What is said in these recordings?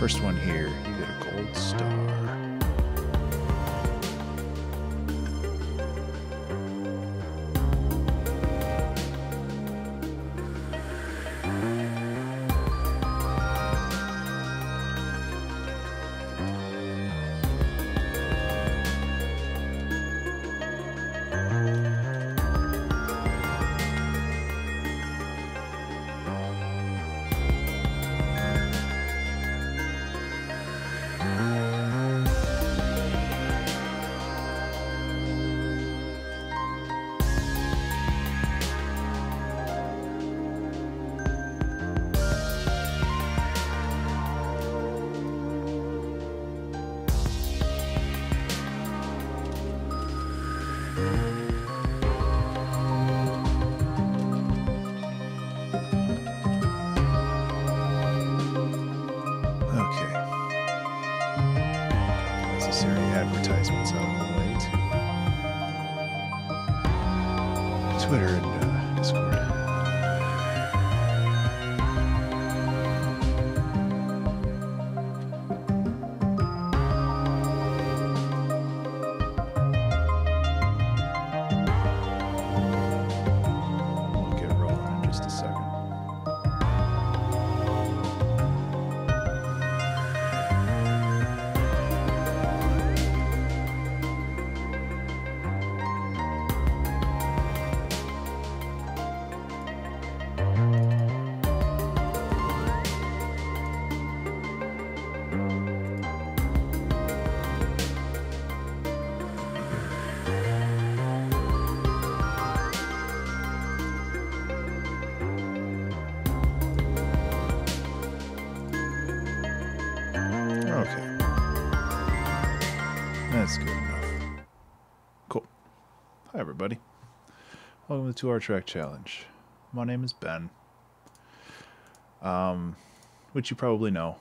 First one here, you get a gold star. Advertisements out of the way to Twitter and Discord. We'll get rolling in just a second. Okay. That's good enough. Cool. Hi, everybody. Welcome to the 2-Hour Track Challenge. My name is Ben. Which you probably know.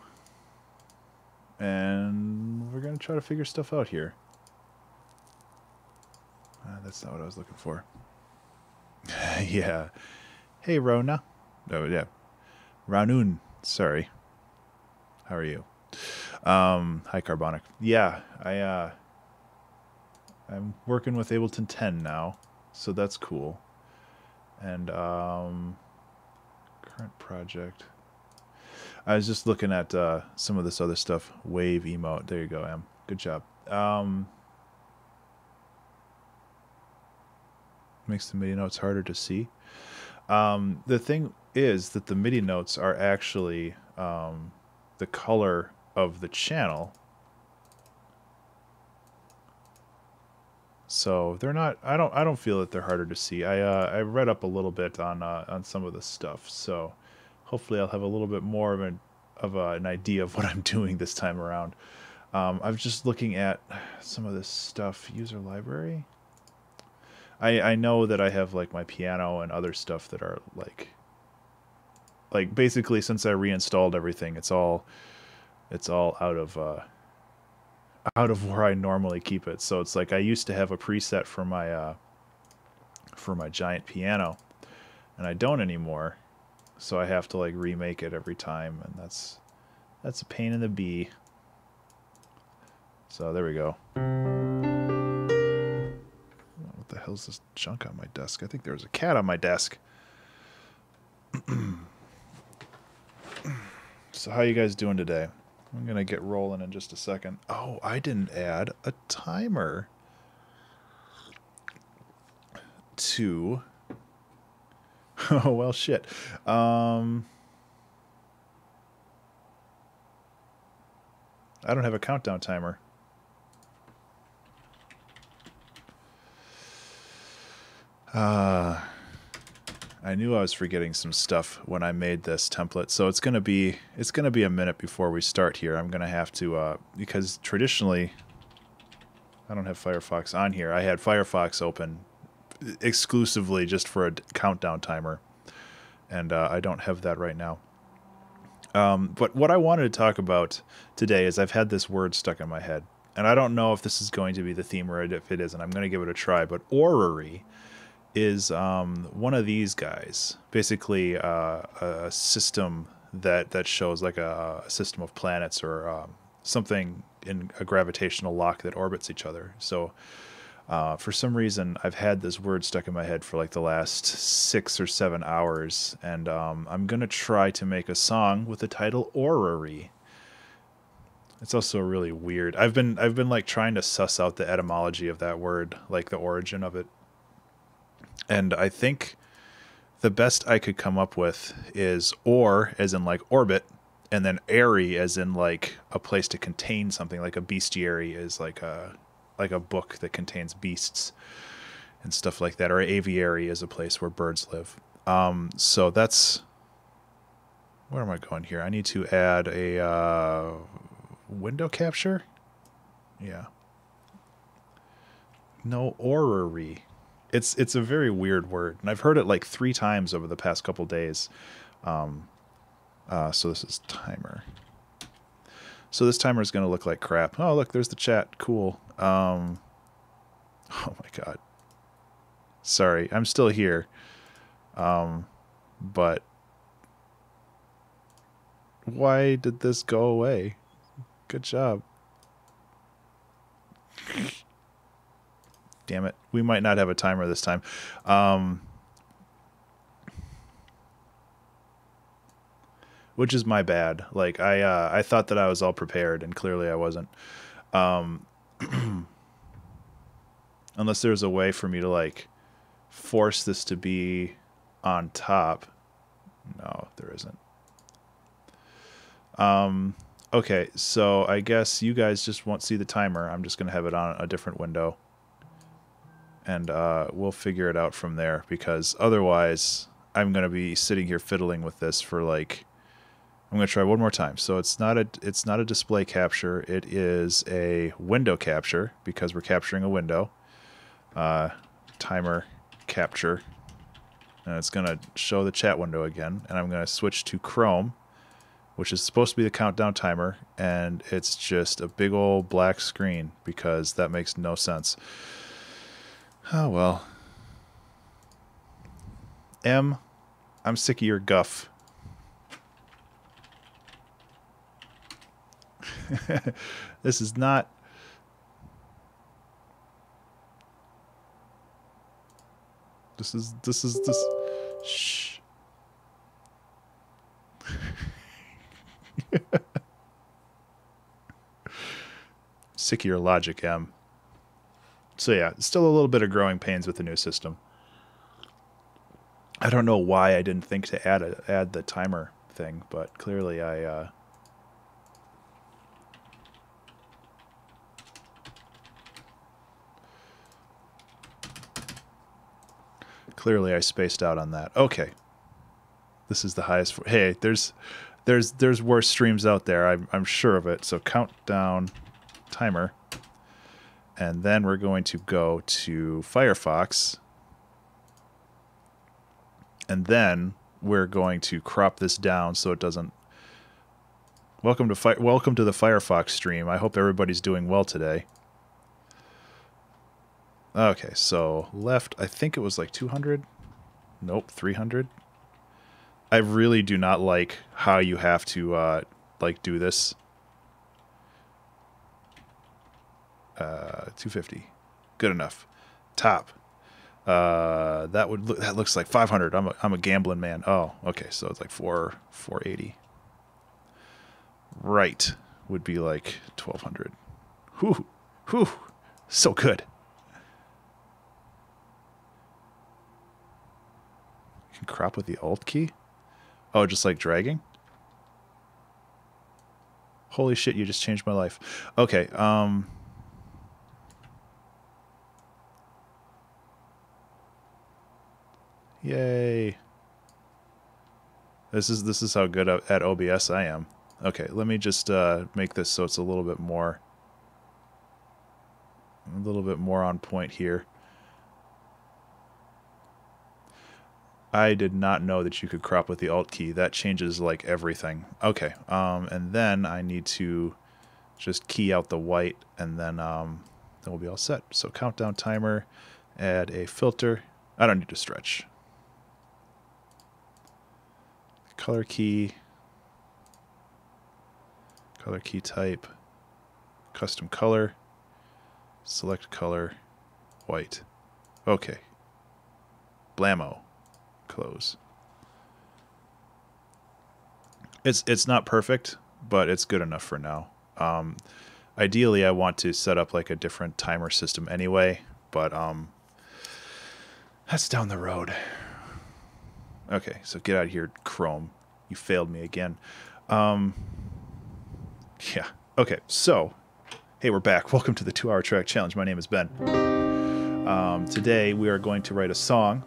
And we're going to try to figure stuff out here. That's not what I was looking for. Yeah. Hey, Rona. Oh, yeah. Ranun. Sorry. How are you? Hi, Carbonic. Yeah, I'm working with Ableton 10 now, so that's cool. And current project. I was just looking at some of this other stuff. Wave emote. There you go, Em. Good job. Makes the MIDI notes harder to see. The thing is that the MIDI notes are actually the color of the channel. So they're not. I don't feel that they're harder to see. I read up a little bit on some of this stuff. So hopefully I'll have a little bit more of an idea of what I'm doing this time around. I was just looking at some of this stuff. User library. I know that I have like my piano and other stuff that are like basically since I reinstalled everything, it's all out of where I normally keep it. So it's like I used to have a preset for my giant piano, and I don't anymore. So I have to like remake it every time, and that's a pain in the bee. So there we go. What the hell's this junk on my desk? I think there was a cat on my desk. So how you guys doing today? I'm going to get rolling in just a second. Oh, I didn't add a timer to... Oh, well, shit. I don't have a countdown timer. I knew I was forgetting some stuff when I made this template, so it's gonna be a minute before we start here. I'm gonna have to because traditionally I don't have Firefox on here. I had Firefox open exclusively just for a countdown timer, and I don't have that right now. But what I wanted to talk about today is I've had this word stuck in my head, and I don't know if this is going to be the theme or if it isn't. I'm going to give it a try, but Orrery is one of these guys, basically a system that shows like a system of planets or something in a gravitational lock that orbits each other. So for some reason, I've had this word stuck in my head for like the last 6 or 7 hours, and I'm gonna try to make a song with the title Orrery. It's also really weird. I've been like trying to suss out the etymology of that word, like the origin of it. And I think the best I could come up with is or as in like orbit, and then airy as in like a place to contain something, like a bestiary is like a book that contains beasts and stuff like that, or an aviary is a place where birds live. So that's where am I going here? I need to add a window capture. Yeah. No, orrery. It's a very weird word, and I've heard it like 3 times over the past couple days. So this is timer. So this timer is going to look like crap. Oh, look, there's the chat. Cool. Oh my god. Sorry, I'm still here. But why did this go away? Good job. Damn it. We might not have a timer this time. Which is my bad. Like I thought that I was all prepared, and clearly I wasn't. Unless there's a way for me to like force this to be on top. No, there isn't. Okay, so I guess you guys just won't see the timer. I'm just gonna have it on a different window, and we'll figure it out from there, because otherwise I'm gonna be sitting here fiddling with this for like. I'm going to try one more time. So it's not a display capture. It is a window capture, because we're capturing a window. Timer capture. And it's going to show the chat window again. And I'm going to switch to Chrome, which is supposed to be the countdown timer. And it's just a big old black screen, because that makes no sense. Oh, well. M, I'm sick of your guff. This is not. This. Shh. Sick of your logic, M. So yeah, still a little bit of growing pains with the new system. I don't know why I didn't think to add the timer thing, but clearly I spaced out on that. Okay. This is the highest. Hey, there's worse streams out there. I'm sure of it. So countdown timer. And then we're going to go to Firefox. And then we're going to crop this down so it doesn't. Welcome to the Firefox stream. I hope everybody's doing well today. Okay, so left, I think it was like 200. Nope, 300. I really do not like how you have to like do this. 250. Good enough. Top. That looks like 500. I'm a gambling man. Oh, okay, so it's like 480. Right would be like 1200. Whew, so good. You can crop with the Alt key? Oh, just like dragging? Holy shit, you just changed my life. Okay, yay. This is how good at OBS I am. Okay, let me just make this so it's a little bit more on point here. I did not know that you could crop with the Alt key. That changes like everything. Okay, and then I need to just key out the white, and then we'll be all set. So countdown timer, add a filter. I don't need to stretch. Color key, Color key type. Custom color. Select color. White. Okay. Blammo. Close. It's not perfect, but it's good enough for now. Ideally, I want to set up like a different timer system anyway, but that's down the road. Okay, so get out of here, Chrome. You failed me again. Yeah. Okay, so hey, we're back. Welcome to the 2-Hour Track Challenge. My name is Ben. Today we are going to write a song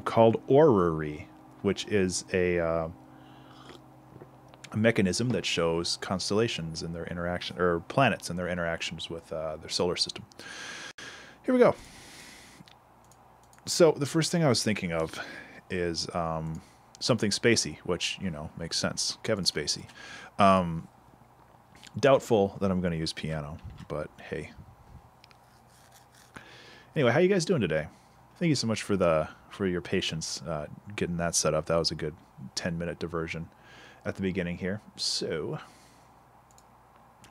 called Orrery, which is a mechanism that shows constellations and their interaction, or planets and their interactions with their solar system. Here we go. So the first thing I was thinking of is something spacey, which, you know, makes sense. Kevin Spacey. Doubtful that I'm going to use piano, but hey. Anyway, how you guys doing today? Thank you so much for your patience getting that set up. That was a good 10-minute diversion at the beginning here. So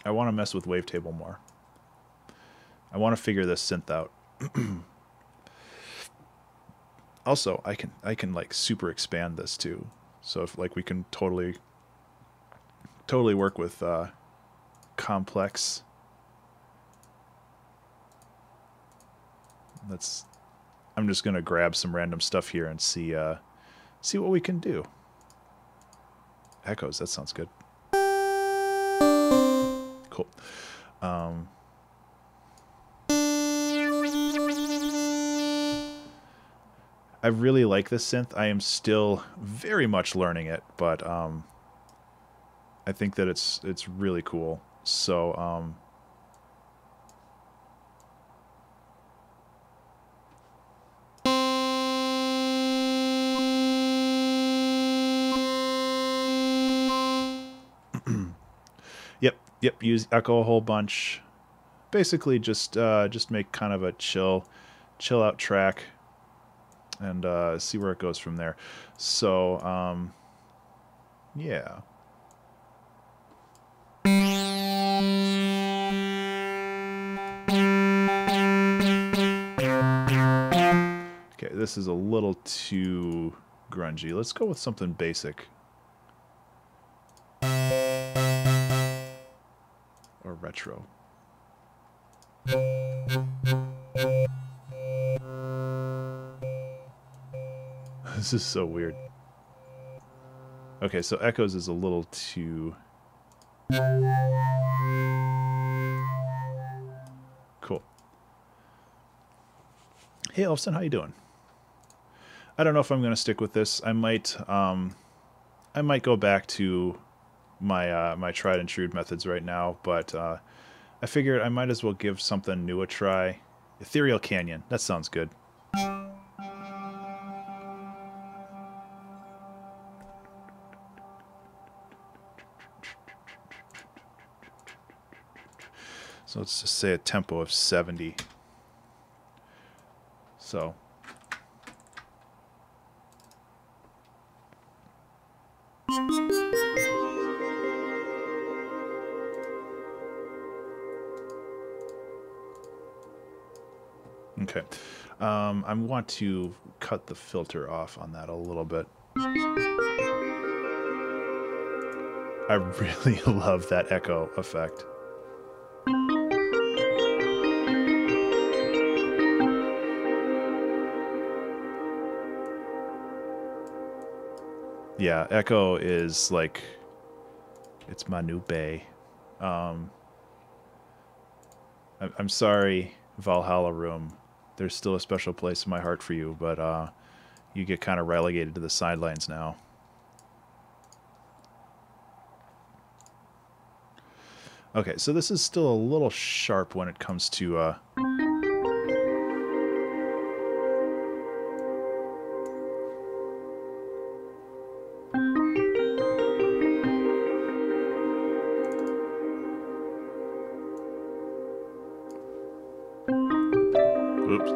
I want to mess with wavetable more. I want to figure this synth out. Also, I can like super expand this too. So if like we can totally work with complex. I'm just gonna grab some random stuff here and see what we can do. Echoes, that sounds good. Cool. I really like this synth. I am still very much learning it, but I think that it's really cool. So Yep, use echo a whole bunch. Basically just make kind of a chill out track and see where it goes from there. So yeah. Okay, this is a little too grungy. Let's go with something basic. Or retro. This is so weird. Okay, so echoes is a little too... Cool. Hey Elfson, how you doing? I don't know if I'm going to stick with this. I might go back to my my tried and true methods right now, but I figured I might as well give something new a try. Ethereal Canyon, that sounds good. So let's just say a tempo of 70. So okay. I want to cut the filter off on that a little bit. I really love that echo effect. Yeah, echo is like, it's my new bae. I'm sorry, Valhalla Room. There's still a special place in my heart for you, but you get kind of relegated to the sidelines now. Okay, so this is still a little sharp when it comes to oops.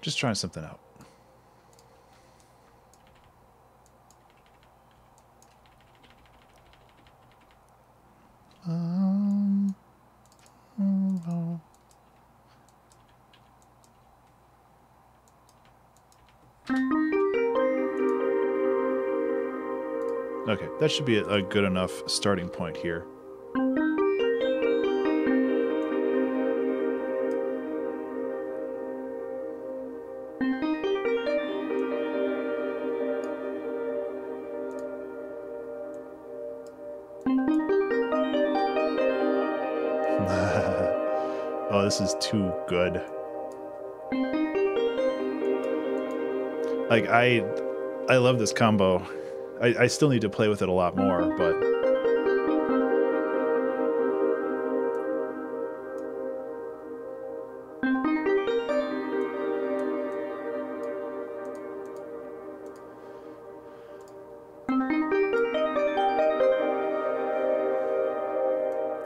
Just trying something out. Okay, that should be a good enough starting point here. Oh, this is too good. Like, I love this combo. I still need to play with it a lot more, but...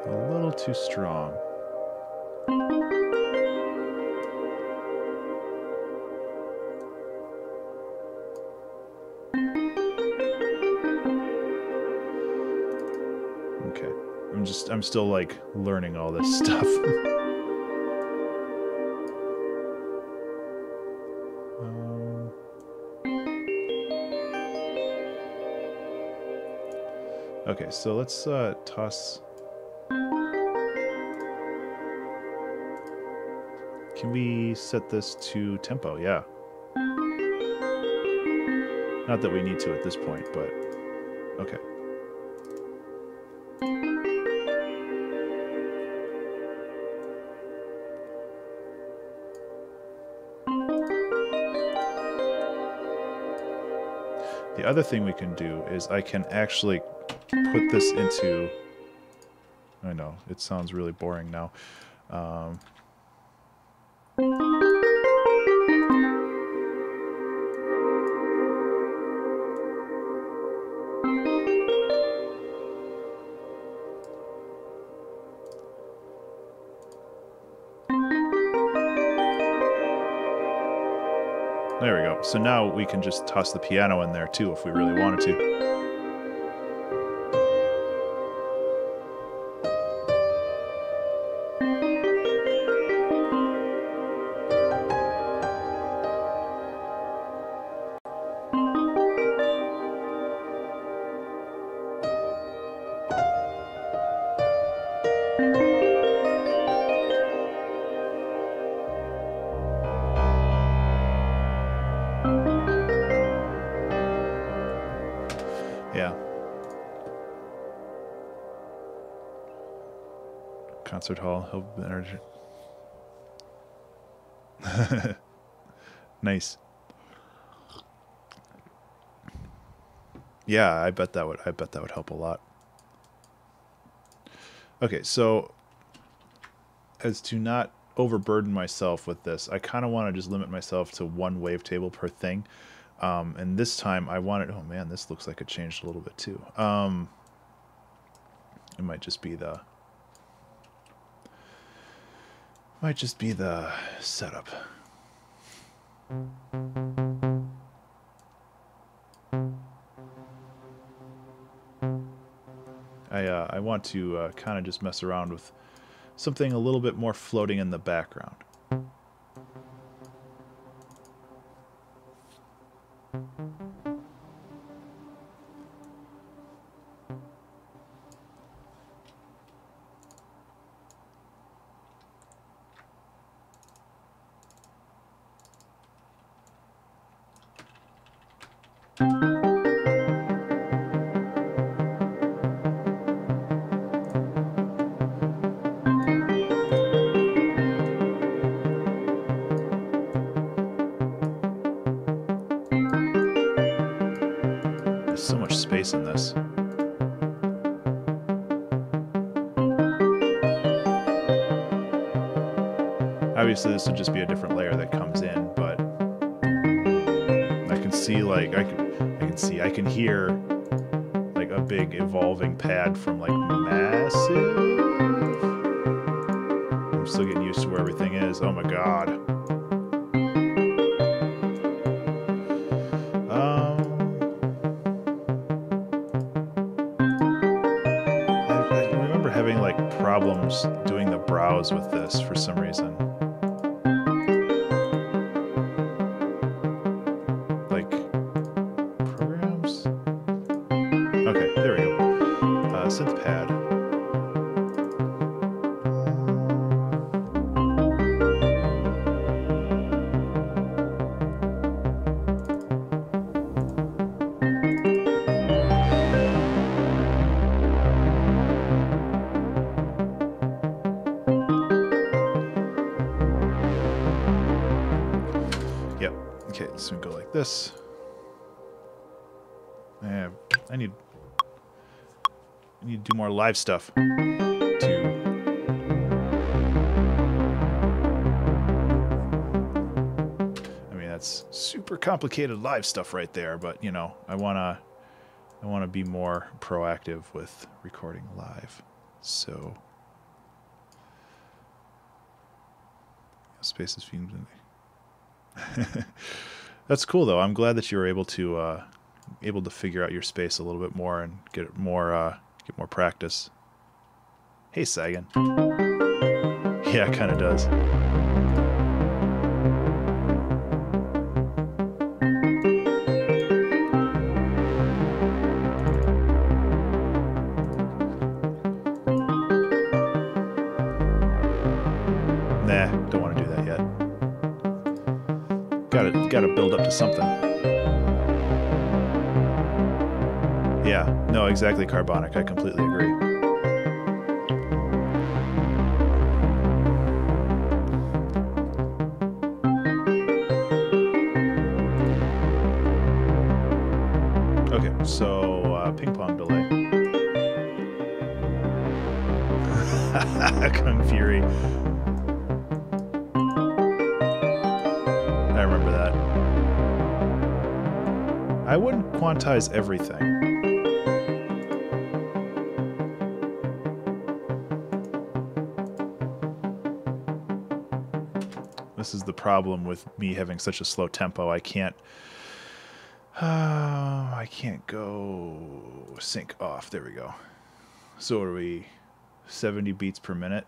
a little too strong. I'm still like learning all this stuff. Okay, so let's toss. Can we set this to tempo? Yeah. Not that we need to at this point, but okay. The other thing we can do is I can actually put this into... I know, it sounds really boring now. There we go. So now we can just toss the piano in there too if we really wanted to. Concert hall, help energy. Nice. Yeah, I bet that would help a lot. Okay, so as to not overburden myself with this, I kind of want to just limit myself to one wavetable per thing. And this time I wanted, oh man, this looks like it changed a little bit too. It might just be the setup. I want to kind of just mess around with something a little bit more floating in the background. So much space in this. Obviously this would just be a different layer that comes in, but I can see like I can hear like a big evolving pad from like massive. I'm still getting used to where everything is. Oh my god. problems doing the browse with this for some reason. Like, programs? Okay, there we go. Synth pad. Okay, so we go like this. I need to do more live stuff. I mean, that's super complicated live stuff right there, but you know, I wanna be more proactive with recording live. So spaces fumes in That's cool though. I'm glad that you were able to figure out your space a little bit more and get more practice. Hey, Sagan. Yeah, it kind of does. Nah, don't want to do that yet. Gotta build up to something. Yeah, no, exactly, Carbonic. I completely agree. Okay, so ping pong delay. Kung Fury. I remember that. I wouldn't quantize everything. This is the problem with me having such a slow tempo. I can't go sync off. There we go. So what are we? 70 beats per minute.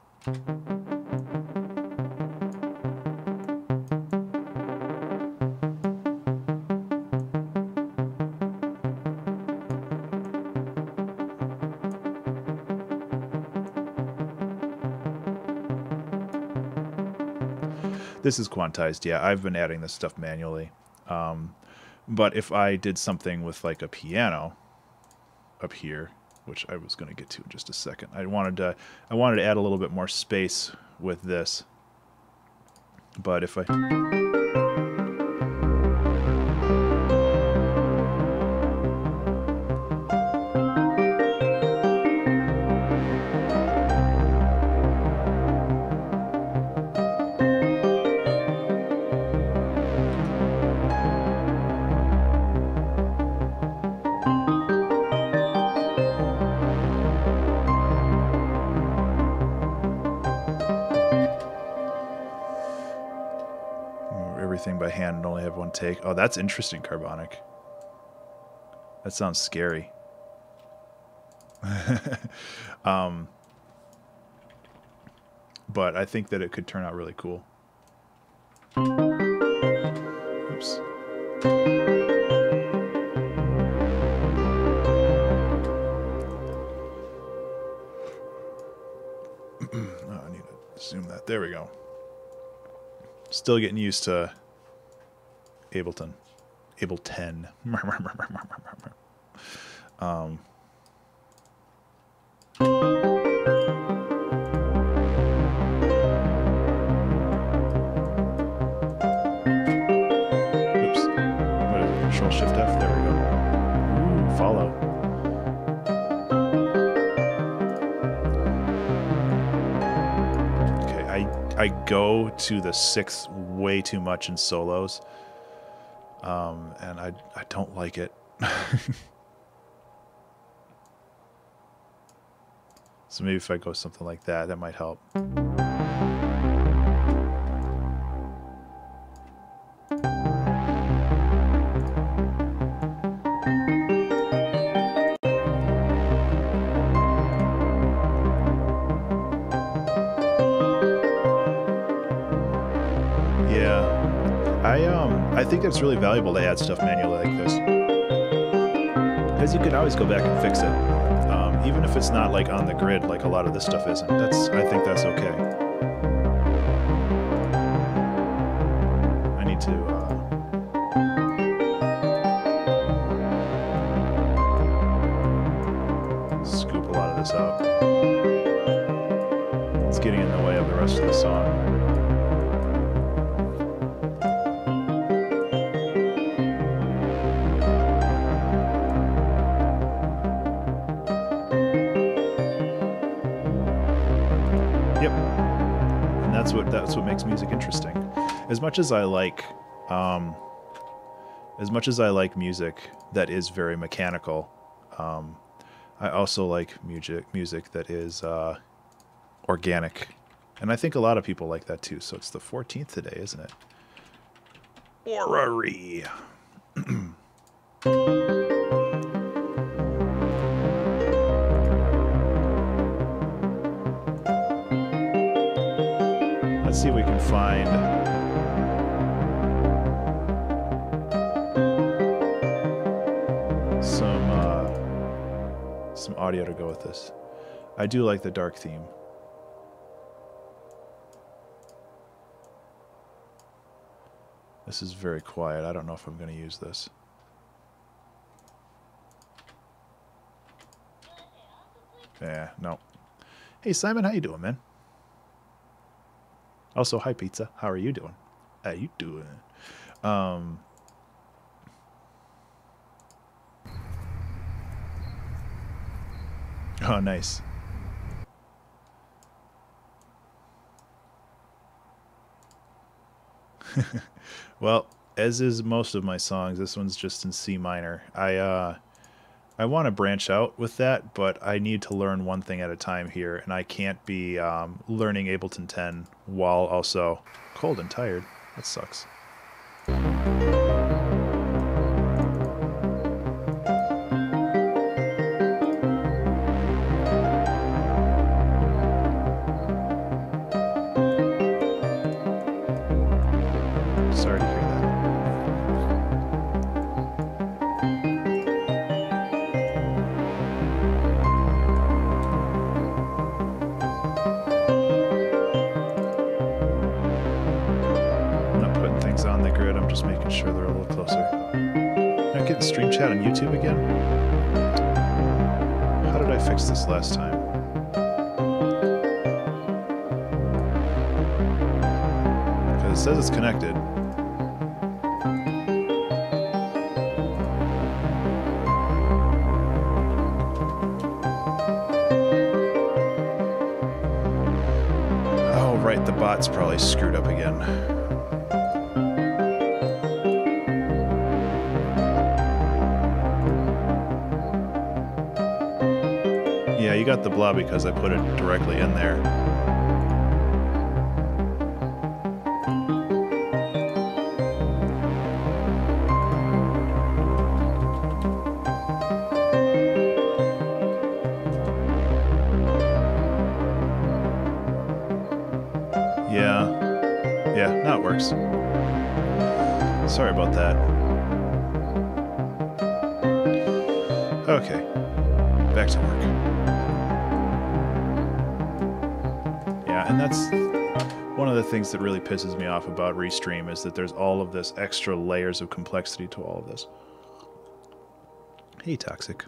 This is quantized, yeah. I've been adding this stuff manually. But if I did something with like a piano up here, which I was going to get to in just a second, I wanted to add a little bit more space with this. But if I everything by hand and only have one take. Oh, that's interesting, Carbonic. That sounds scary. But I think that it could turn out really cool. Oops. Oh, I need to zoom that. There we go. Still getting used to Ableton. Ableton. Oops. Whatever. Control Shift F. There we go. Ooh, follow. Okay, I go to the sixth way too much in solos. And I don't like it. So maybe if I go something like that, that might help. I think it's really valuable to add stuff manually like this, because you can always go back and fix it, even if it's not like on the grid like a lot of this stuff isn't. I think that's okay. I need to scoop a lot of this out. It's getting in the way of the rest of the song. That's what makes music interesting. As much as I like music that is very mechanical, I also like music that is organic, and I think a lot of people like that too. So it's the 14th today, isn't it? Orrery. Let's see if we can find some audio to go with this. I do like the dark theme. This is very quiet. I don't know if I'm going to use this. Yeah, no. Hey Simon, how you doing, man? Also, hi Pizza. How are you doing? How you doing? Oh, nice. Well, as is most of my songs, this one's just in C minor. I want to branch out with that, but I need to learn one thing at a time here, and I can't be learning Ableton 10 while also cold and tired. That sucks. Sorry to hear that. On the grid, I'm just making sure they're a little closer. Am I getting stream chat on YouTube again? How did I fix this last time? Because it says it's connected. Oh, right, the bot's probably screwed up again. Yeah, you got the blah because I put it directly in there. Yeah, now it works. Sorry about that. Okay, back to work. And that's one of the things that really pisses me off about Restream, is that there's all of this extra layers of complexity to all of this. Hey, Toxic.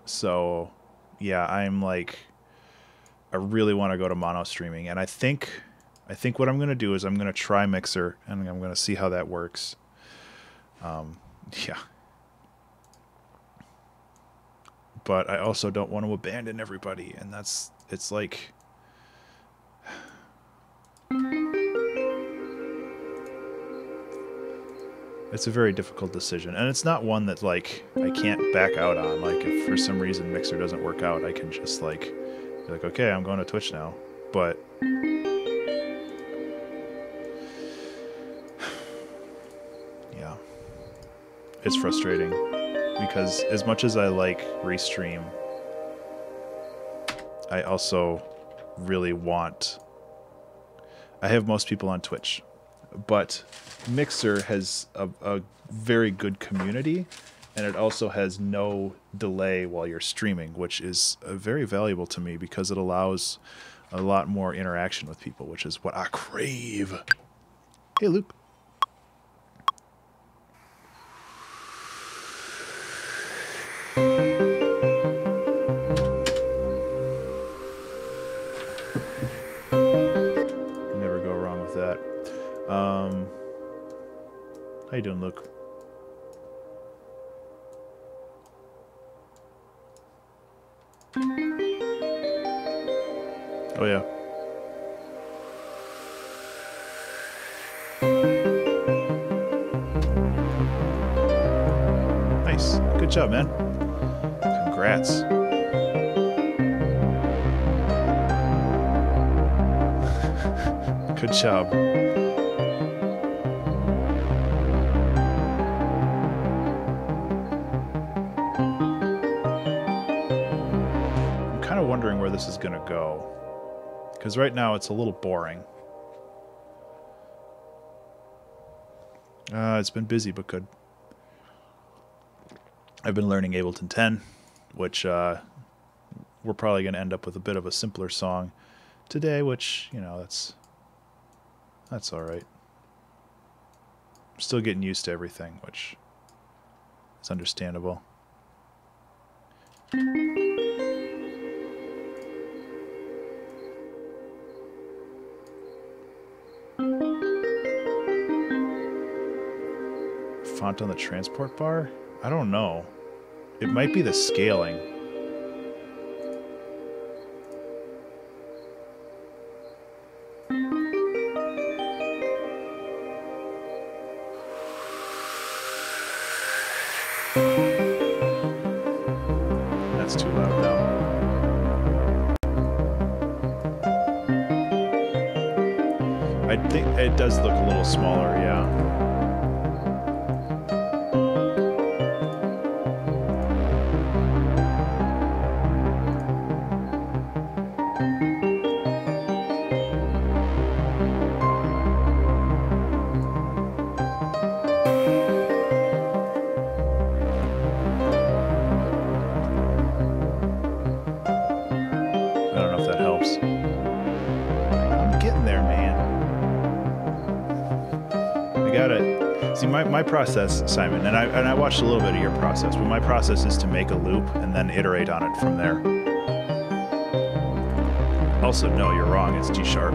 So, yeah, I'm like, I really want to go to mono streaming, and I think what I'm going to do is I'm going to try Mixer, and I'm going to see how that works. Yeah. But I also don't want to abandon everybody, and it's like... It's a very difficult decision, and it's not one that, like, I can't back out on. Like, if for some reason Mixer doesn't work out, I can just, like, be like, okay, I'm going to Twitch now. But... yeah. It's frustrating. Because as much as I like Restream, I also really want... I have most people on Twitch, but Mixer has a very good community, and it also has no delay while you're streaming, which is very valuable to me because it allows a lot more interaction with people, which is what I crave. Hey, Luke. Never go wrong with that. How you doing, Luke? Oh, yeah. Nice. Good job, man. Congrats. Good job. I'm kind of wondering where this is going to go. Because right now it's a little boring. It's been busy, but good. I've been learning Ableton 10, which we're probably going to end up with a bit of a simpler song today, which, you know, that's all right. I'm still getting used to everything, which is understandable. Font on the transport bar? I don't know. It might be the scaling. That's too loud now. I think it does look a little smaller, yeah. My process, Simon, and I watched a little bit of your process, but my process is to make a loop and then iterate on it from there. Also, no, you're wrong. It's G sharp.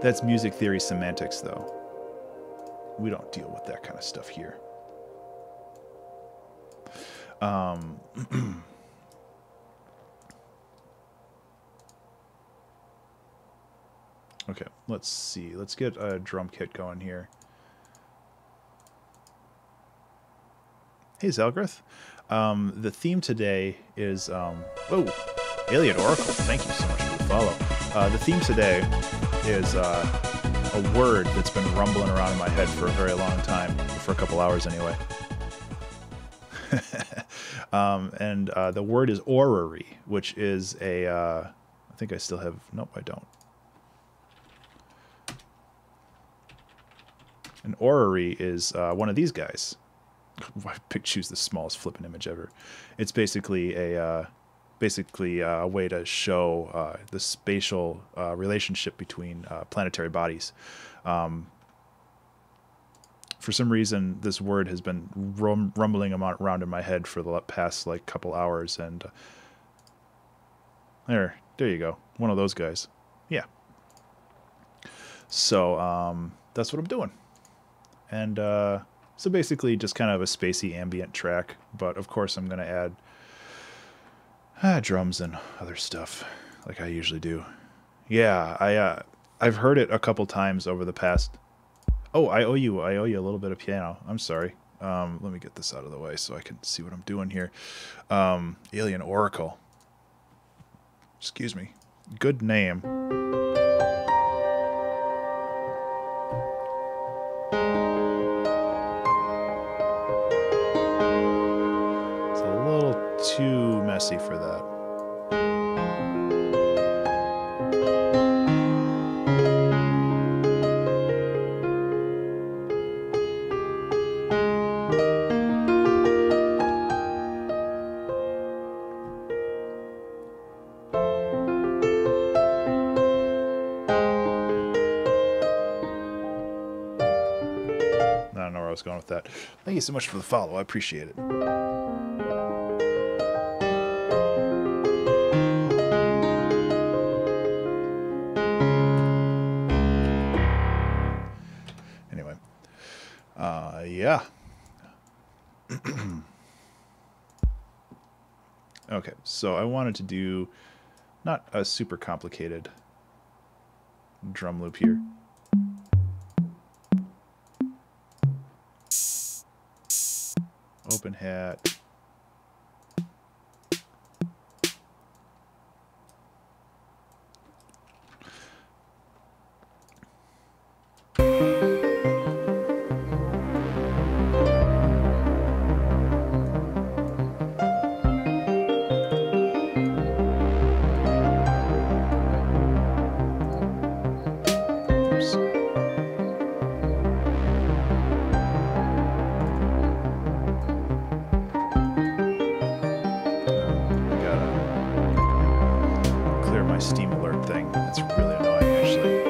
That's music theory semantics, though. We don't deal with that kind of stuff here. Okay, let's see. Let's get a drum kit going here. Hey, Zelgrith. The theme today is... oh, Alien Oracle. Thank you so much for the follow. The theme today is a word that's been rumbling around in my head for a very long time, for a couple hours anyway. And the word is Orrery, which is a... I think I still have... Nope, I don't. An orrery is one of these guys. I choose the smallest flipping image ever. It's basically a way to show the spatial relationship between planetary bodies. For some reason, this word has been rumbling around in my head for the past like couple hours, and there you go, one of those guys. Yeah. So that's what I'm doing. And So basically just kind of a spacey ambient track, but of course I'm going to add drums and other stuff like I usually do. Yeah, I've heard it a couple times over the past. Oh, I owe you a little bit of piano. I'm sorry. Let me get this out of the way so I can see what I'm doing here. Alien Oracle. Excuse me. Good name. It's a little too messy for that. I don't know where I was going with that. Thank you so much for the follow. I appreciate it. Anyway, yeah. Okay, so I wanted to do not a super complicated drum loop here. Open hat. Steam alert thing. That's really annoying, actually.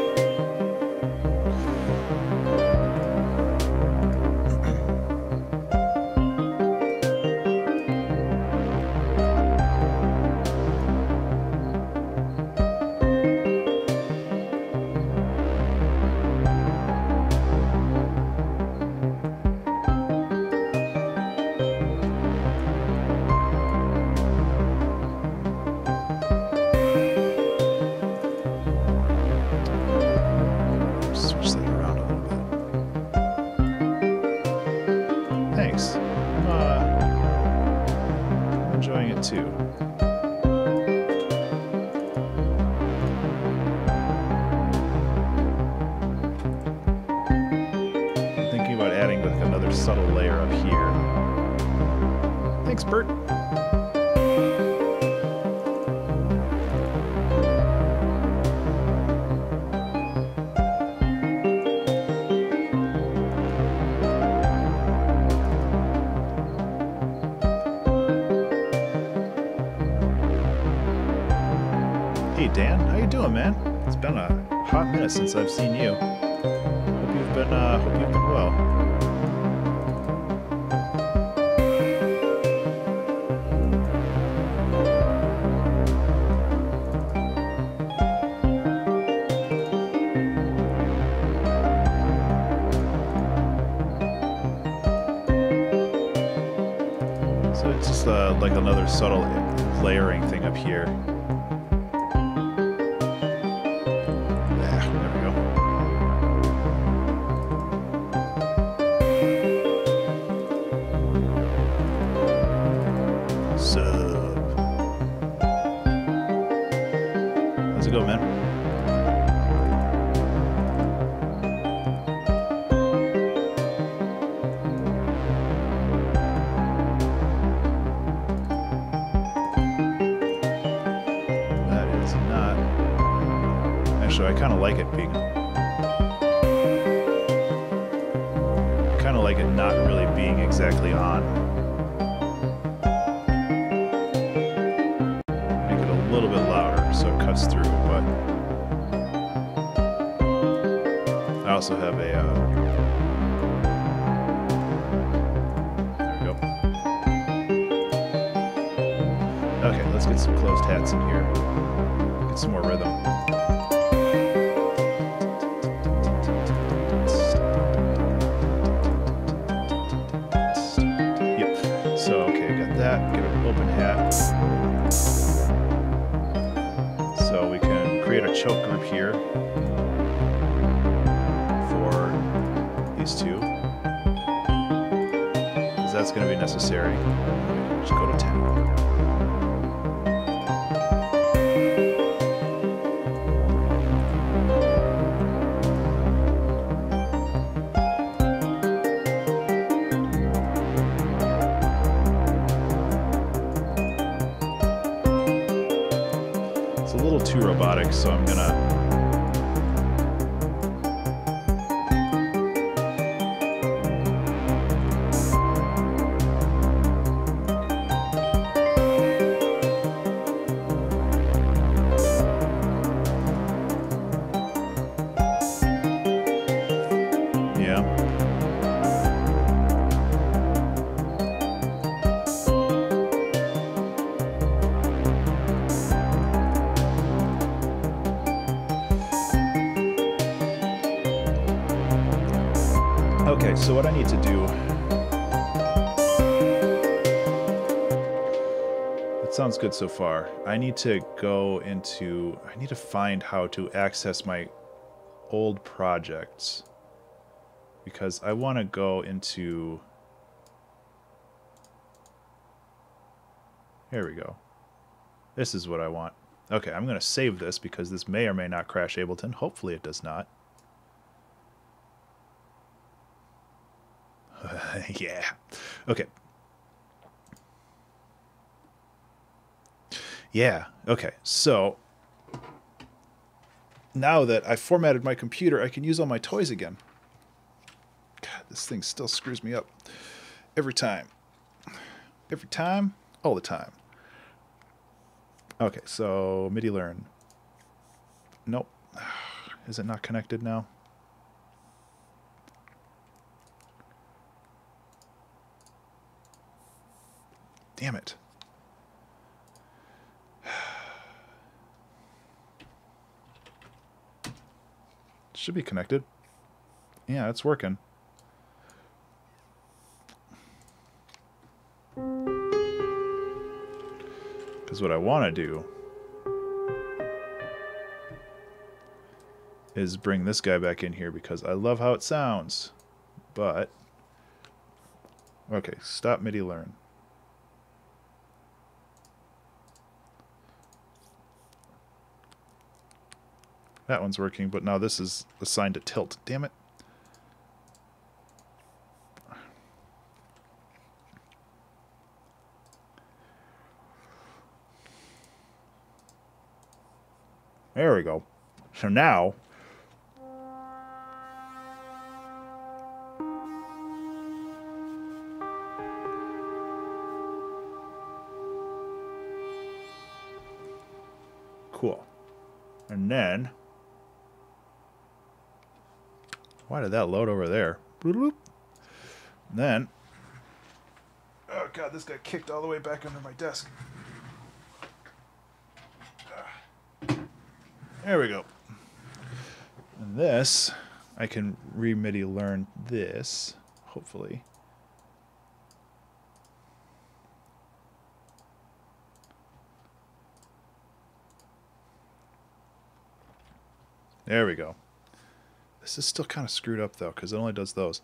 Too. I'm thinking about adding like another subtle layer up here. Thanks, Bert. Hey Dan, how you doing, man? It's been a hot minute since I've seen you. Hope you've been well. So it's just like another subtle layering thing up here. How's it go, man? That is not... Actually, I kind of like it being... I kind of like it not really being exactly on. A little bit louder so it cuts through, but I also have a there we go. Okay, let's get some closed hats in here. Get some more rhythm. choke group here for these two, because that's going to be necessary. Just go to 10. Too robotic, so I'm gonna okay, so what I need to do, that sounds good so far. I need to find how to access my old projects, because I want to go into, here we go. This is what I want. Okay, I'm going to save this because this may or may not crash Ableton. Hopefully it does not. Yeah. Okay. Yeah. Okay. So now that I formatted my computer, I can use all my toys again. God, this thing still screws me up every time. Every time, all the time. Okay, so MIDI learn. Nope. Is it not connected now? Damn it. Should be connected. Yeah, it's working. Because what I want to do is bring this guy back in here because I love how it sounds. But, okay, stop MIDI learn. That one's working, but now this is assigned to tilt. Damn it. There we go. So now, cool. And then, why did that load over there? And then, oh god, this got kicked all the way back under my desk. There we go. And this, I can re-MIDI learn this, hopefully. There we go. This is still kind of screwed up though, because it only does those.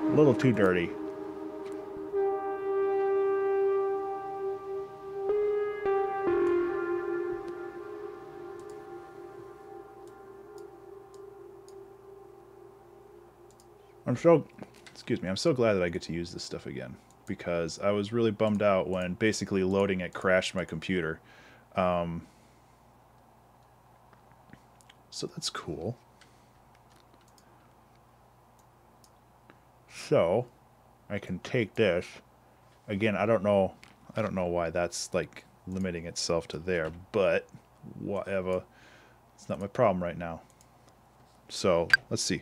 A little too dirty. I'm so glad that I get to use this stuff again, because I was really bummed out when basically loading it crashed my computer. So that's cool. So I can take this again. I don't know why that's like limiting itself to there, but whatever. It's not my problem right now. So let's see.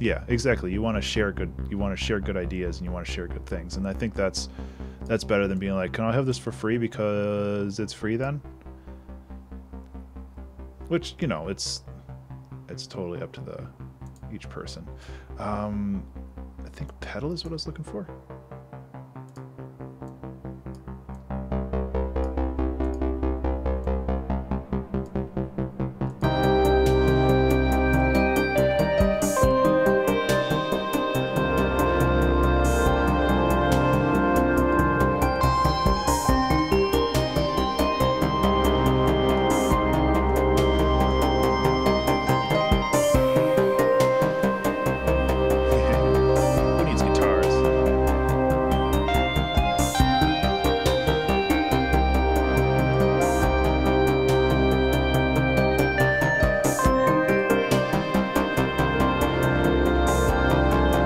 Yeah, exactly. You want to share good ideas, and you want to share good things. And I think that's better than being like, can I have this for free because it's free then? Which, you know, it's totally up to each person. I think pedal is what I was looking for. Who needs guitars?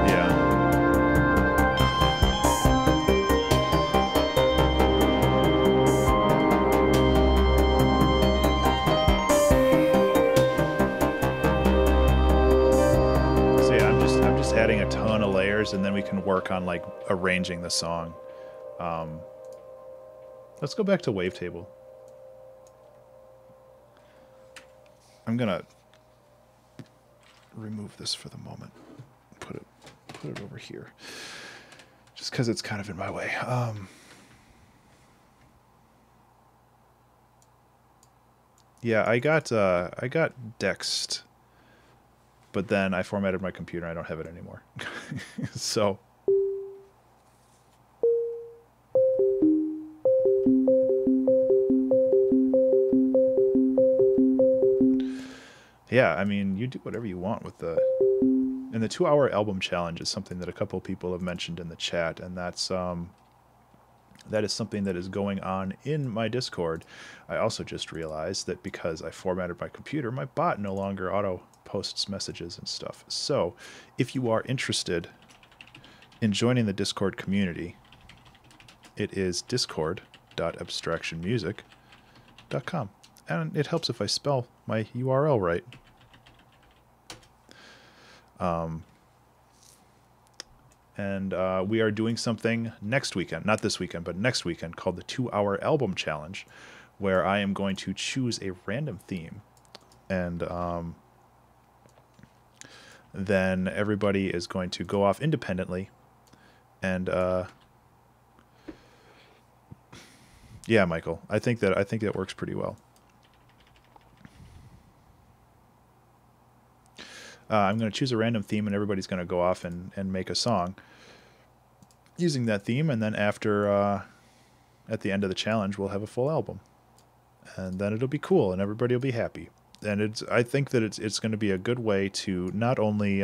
Yeah. So yeah, I'm just adding a ton of layers, and then we can work on like arranging the song. Let's go back to wavetable. I'm gonna remove this for the moment. Put it over here, just because it's kind of in my way. Yeah, I got Dext, but then I formatted my computer. I don't have it anymore. So yeah, I mean, you do whatever you want with the. And the 2-hour album challenge is something that a couple people have mentioned in the chat, and that is something that is going on in my Discord. I also just realized that because I formatted my computer, my bot no longer auto posts messages and stuff. So if you are interested in joining the Discord community, it is discord.abstractionmusic.com. And it helps if I spell my URL right. We are doing something next weekend, not this weekend, but next weekend, called the 2-hour album challenge, where I am going to choose a random theme, and then everybody is going to go off independently, and yeah, Michael, I think that works pretty well. I'm going to choose a random theme, and everybody's going to go off and make a song using that theme, and then after, at the end of the challenge, we'll have a full album. And then it'll be cool, and everybody will be happy. And I think that it's going to be a good way to not only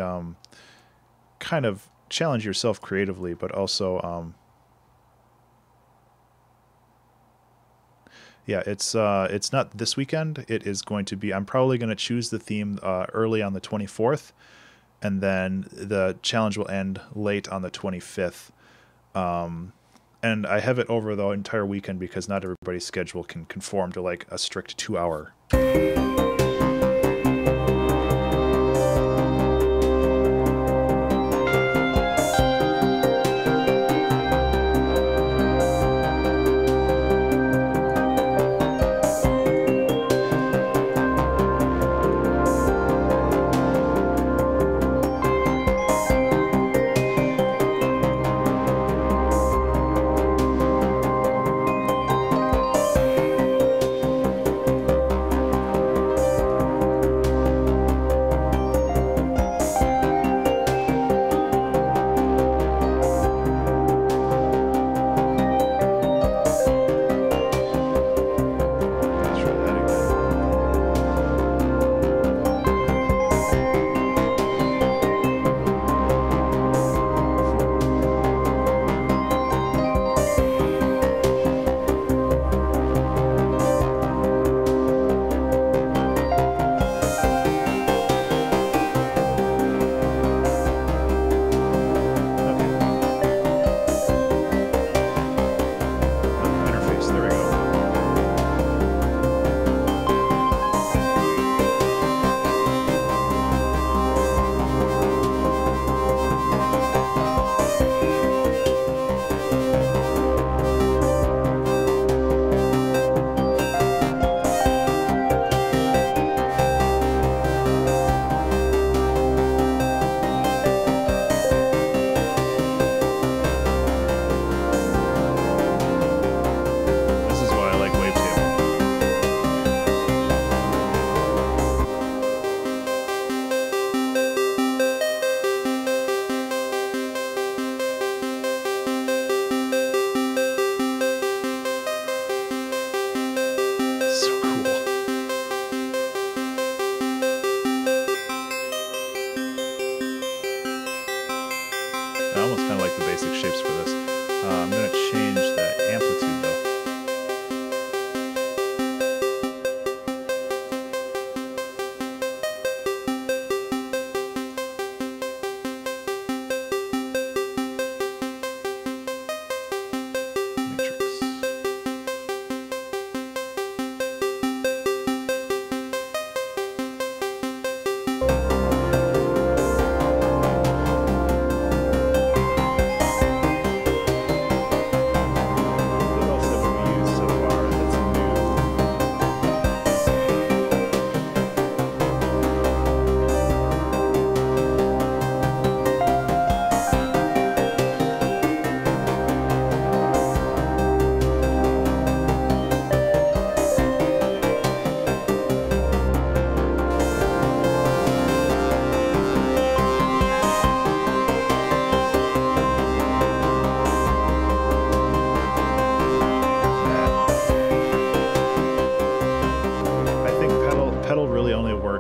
kind of challenge yourself creatively, but also, yeah, it's not this weekend. It is going to be, I'm probably going to choose the theme early on the 24th, and then the challenge will end late on the 25th. And I have it over the entire weekend because not everybody's schedule can conform to like a strict 2-hour.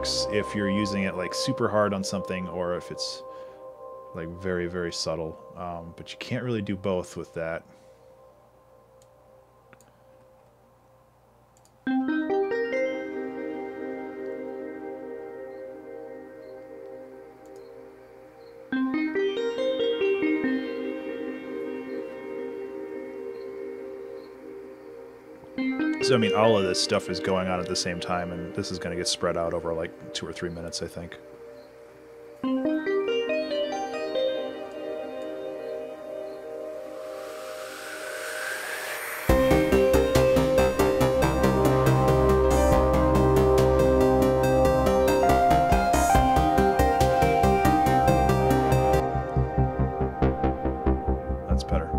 works if you're using it like super hard on something or if it's like very, very subtle. But you can't really do both with that. So, I mean, all of this stuff is going on at the same time, and this is going to get spread out over like 2 or 3 minutes, I think. That's better.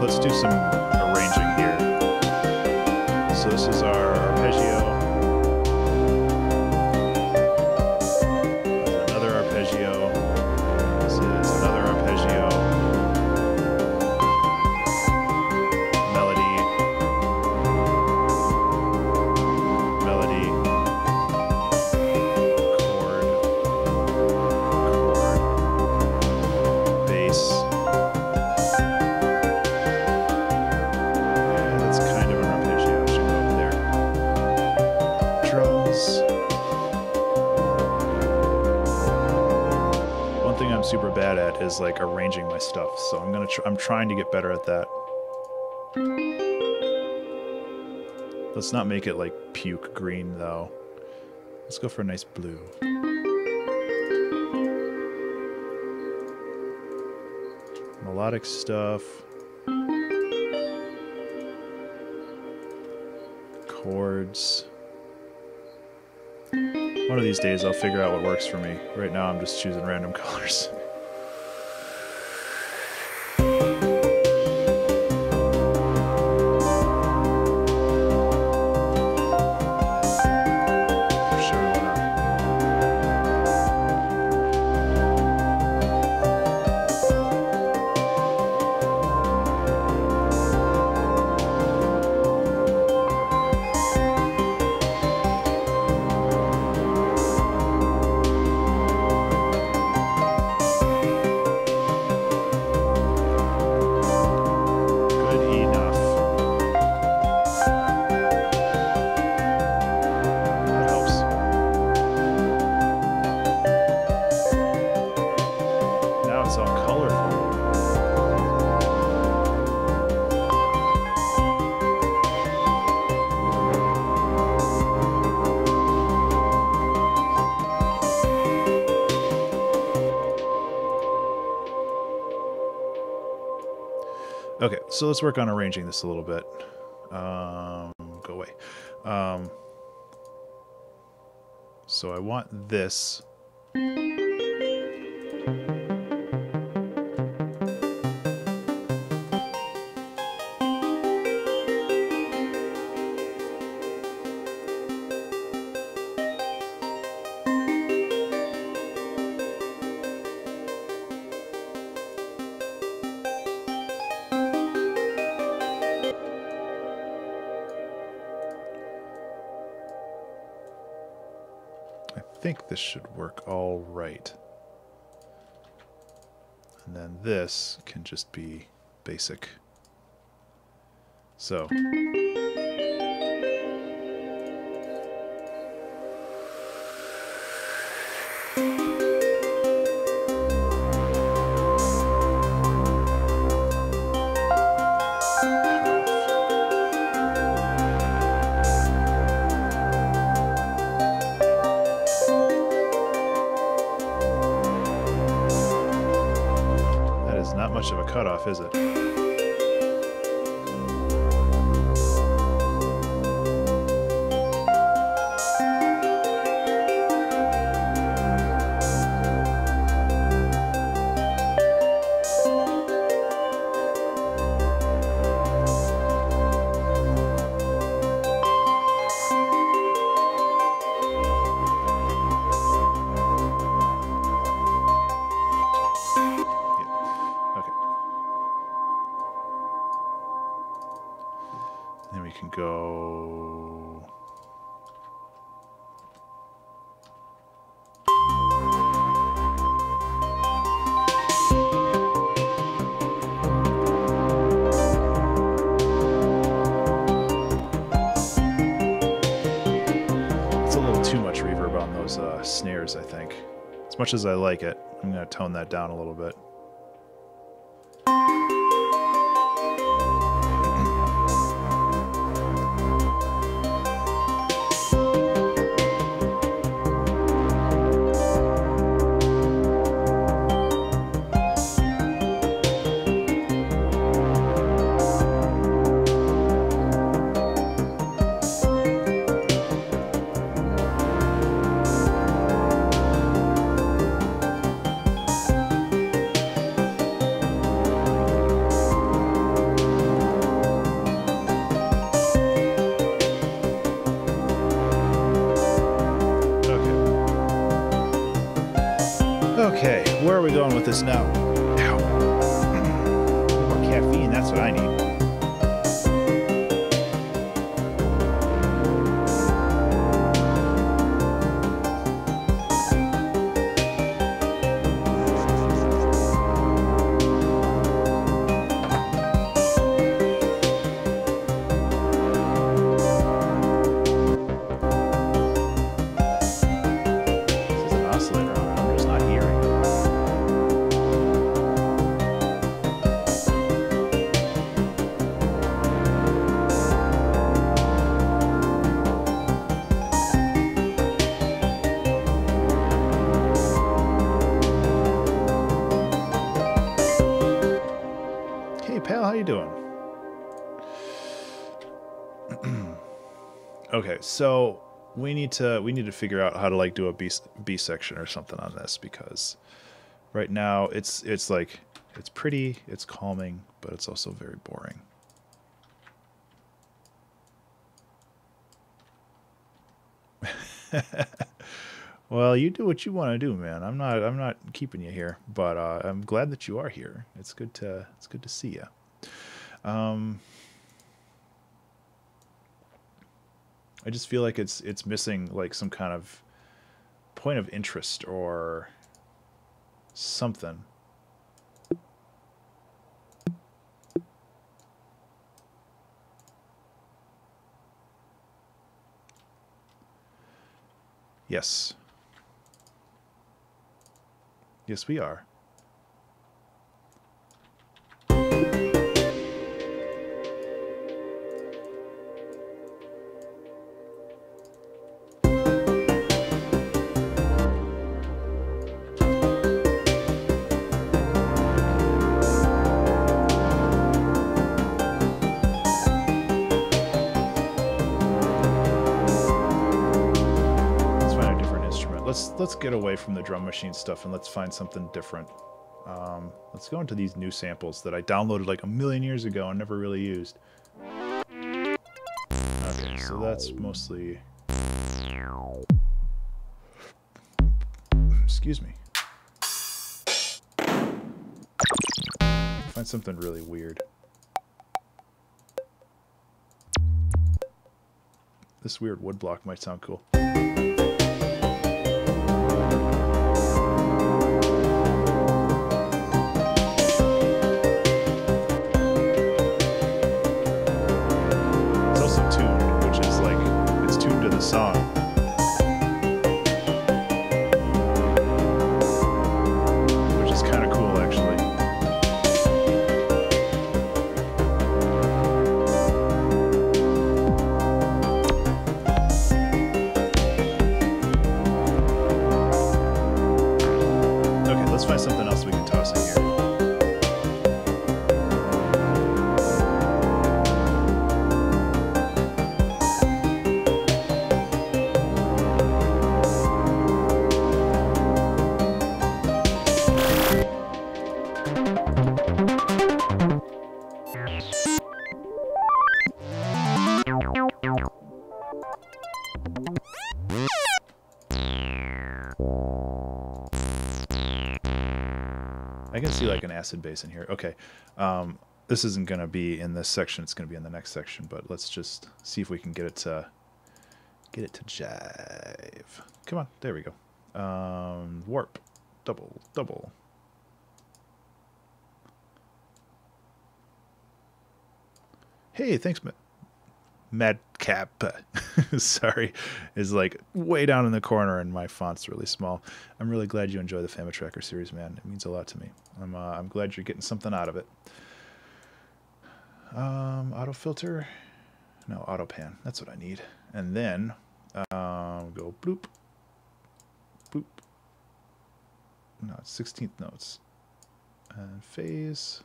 Let's do some arranging here. So this is our arpeggio. Another arpeggio. This is another arpeggio. Melody. Melody. Chord. Chord. Bass. I'm super bad at is like arranging my stuff, so I'm trying to get better at that. Let's not make it like puke green though. Let's go for a nice blue. Melodic stuff. Chords. One of these days I'll figure out what works for me. Right now I'm just choosing random colors. Okay, so let's work on arranging this a little bit. Go away. So I want this. I think this should work all right. And then this can just be basic. So. much of a cutoff, is it? Then we can go... It's a little too much reverb on those snares, I think. As much as I like it, I'm going to tone that down a little bit. Okay, where are we going with this now? Ow. More caffeine, that's what I need. This is an oscillator on it, I'm just not hearing it. Hey pal, how you doing? Okay, so we need to figure out how to like do a B section or something on this, because right now it's like it's pretty, it's calming, but it's also very boring. Well, you do what you want to do, man. I'm not keeping you here, but I'm glad that you are here. It's good to see you. I just feel like it's missing like some kind of point of interest or something. Yes. Yes, we are. Let's get away from the drum machine stuff and let's find something different. Let's go into these new samples that I downloaded like a million years ago and never really used. Okay, so that's mostly... Excuse me. Find something really weird. This weird wood block might sound cool. Song. Which is kind of cool, actually. Okay, let's find something else we can toss in here. I can see like an acid base in here. Okay. This isn't going to be in this section. It's going to be in the next section, but let's just see if we can get it to jive. Come on. There we go. Warp. Double. Hey, thanks, Madcap. Sorry, is like way down in the corner and my font's really small. I'm really glad you enjoy the Fama Tracker series, man. It means a lot to me. I'm glad you're getting something out of it. Auto filter, no, auto pan. That's what I need. And then go bloop, boop. No, it's 16th notes and phase.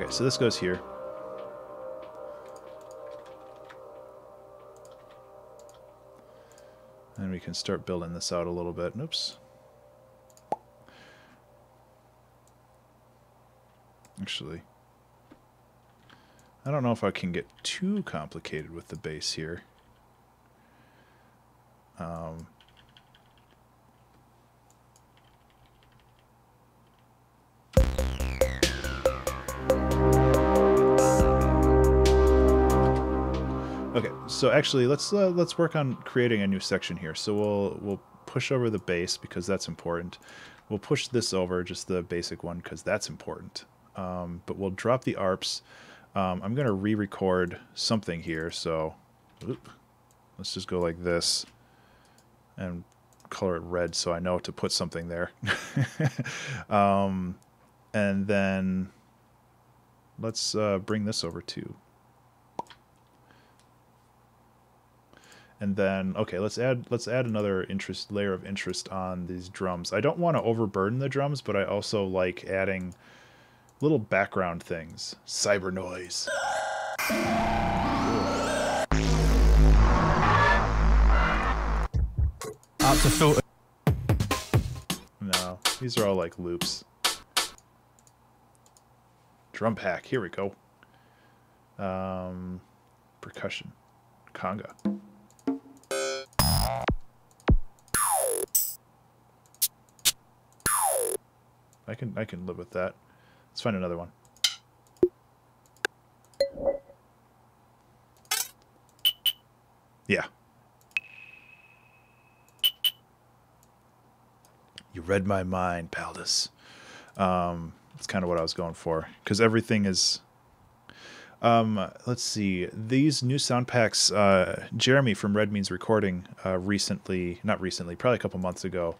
So this goes here. And we can start building this out a little bit. Oops. Actually, I don't know if I can get too complicated with the base here. Okay, so actually, let's work on creating a new section here. So we'll push over the base because that's important. We'll push this over, just the basic one, because that's important. But we'll drop the ARPs. I'm going to re-record something here. So let's just go like this and color it red so I know to put something there. And then let's bring this over too. And then, okay, let's add another layer of interest on these drums. I don't want to overburden the drums, but I also like adding little background things. Cyber noise. Out to filter. No, these are all like loops. Drum pack. Here we go. Percussion. Conga. I can live with that. Let's find another one. Yeah. You read my mind, Paldus. That's kind of what I was going for, because everything is. Let's see. These new sound packs. Jeremy from Red Means Recording not recently, probably a couple months ago,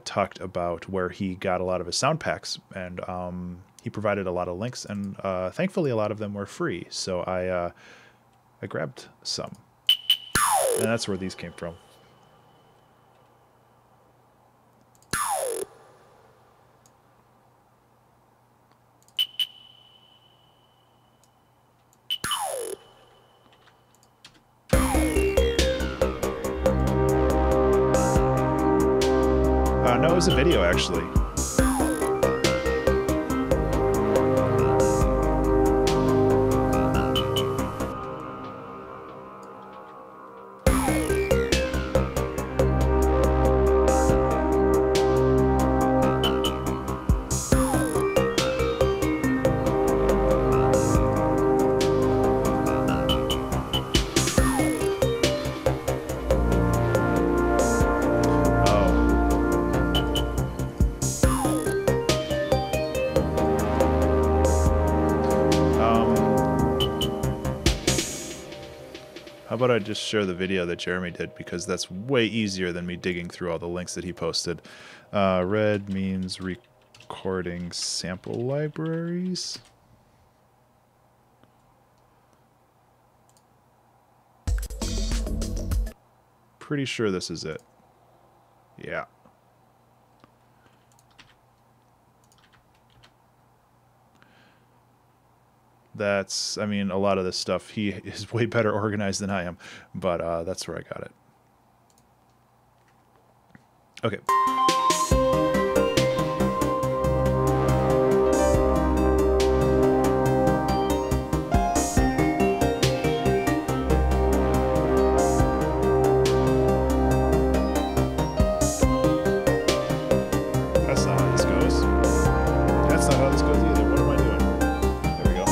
talked about where he got a lot of his sound packs, and he provided a lot of links, and thankfully a lot of them were free. So I grabbed some, and that's where these came from. No, it was a video, actually. How about I just share the video that Jeremy did, because that's way easier than me digging through all the links that he posted. Red means recording sample libraries. Pretty sure this is it. Yeah. That's, I mean, a lot of this stuff, he is way better organized than I am, but that's where I got it. Okay. That's not how this goes. That's not how this goes either. What am I doing? There we go.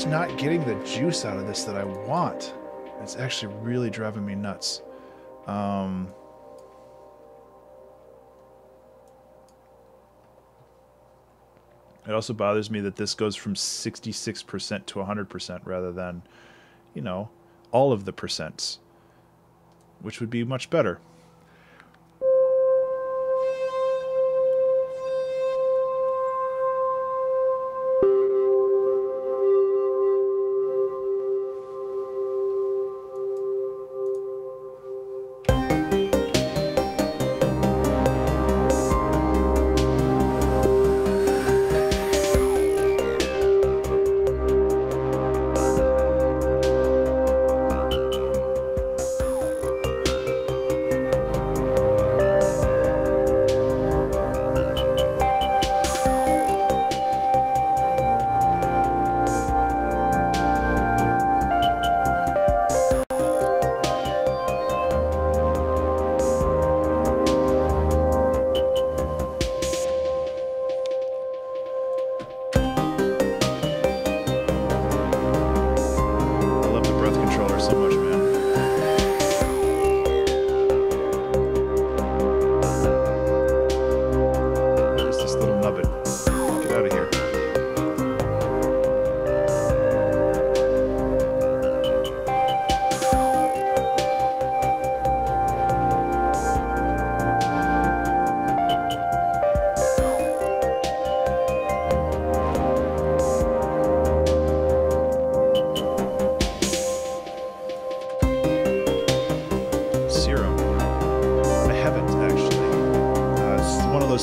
Not getting the juice out of this that I want. It's actually really driving me nuts. It also bothers me that this goes from 66% to 100% rather than, you know, all of the percents, which would be much better.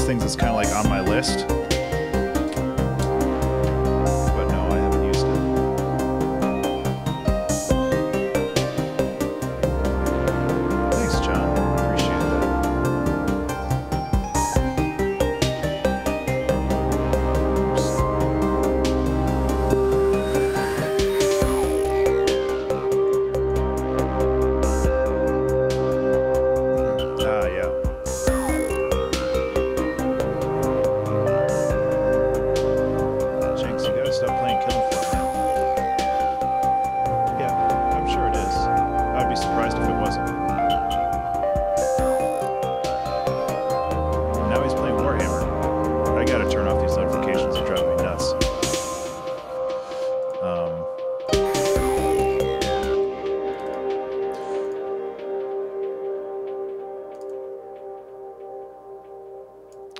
Things that's kind of like on my list, but no, I haven't used it. Thanks, John. Appreciate that. Yeah. Stop playing Killing Floor, man. Yeah, I'm sure it is. I'd be surprised if it wasn't. Now he's playing Warhammer. I gotta turn off these notifications that drive me nuts.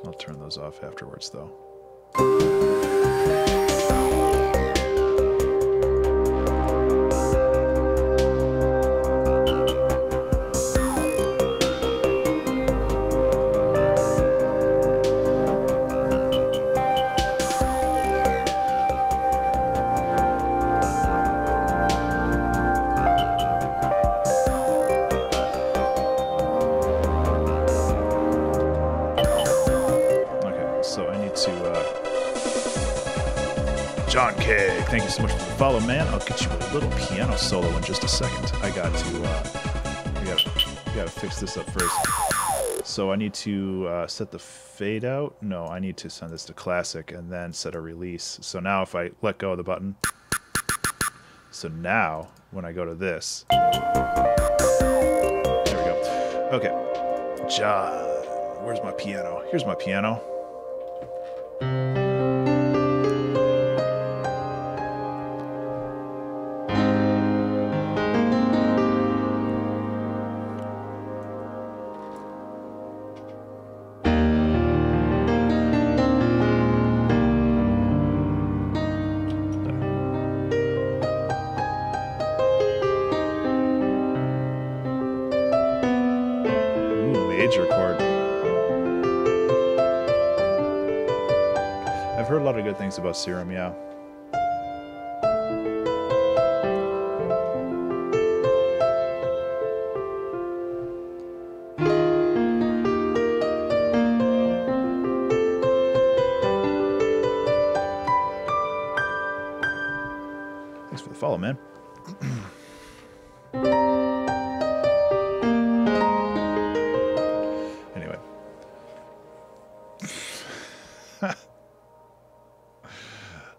I'll turn those off afterwards, though. John K, thank you so much for the follow, man. I'll get you a little piano solo in just a second. I gotta fix this up first. So I need to set the fade out. No, I need to send this to classic and then set a release. So now if I let go of the button, so now when I go to this, there we go. Okay, John, where's my piano? Here's my piano. Major chord. I've heard a lot of good things about Serum, yeah. Thanks for the follow, man.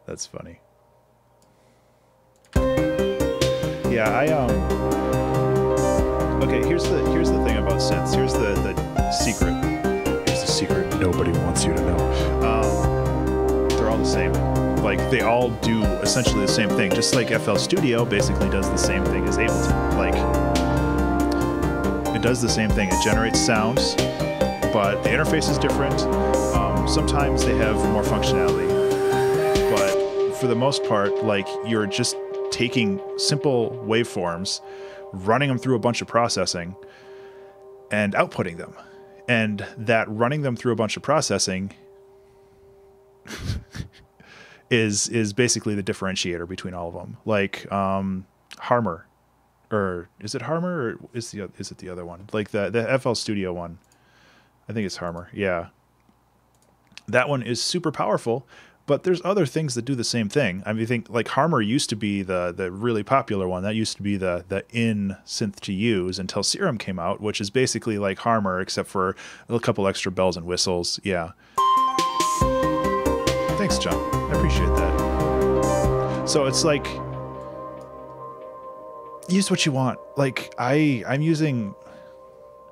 That's funny. Yeah, okay, here's the thing about synths. Here's the secret. Here's the secret nobody wants you to know. They're all the same. Like, they all do essentially the same thing. Just like FL Studio basically does the same thing as Ableton. Like, it does the same thing. It generates sounds, but the interface is different. Sometimes they have more functionality. For the most part, like, you're just taking simple waveforms, running them through a bunch of processing, and outputting them. And that running them through a bunch of processing is basically the differentiator between all of them. Like Harmor, or is it Harmor, or is it the other one? Like the FL Studio one. I think it's Harmor. Yeah, that one is super powerful. But there's other things that do the same thing. I mean, I think like Harmor used to be the really popular one. That used to be the in synth to use until Serum came out, which is basically like Harmor except for a couple extra bells and whistles. Yeah. Thanks, John. I appreciate that. So it's like, use what you want. Like I'm using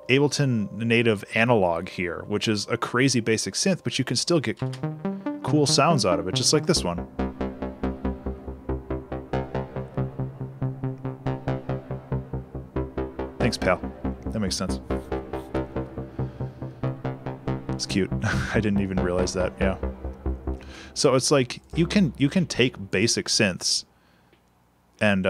Ableton native analog here, which is a crazy basic synth, but you can still get cool sounds out of it, just like this one. Thanks, pal. That makes sense. It's cute. I didn't even realize that. Yeah. So it's like you can take basic synths and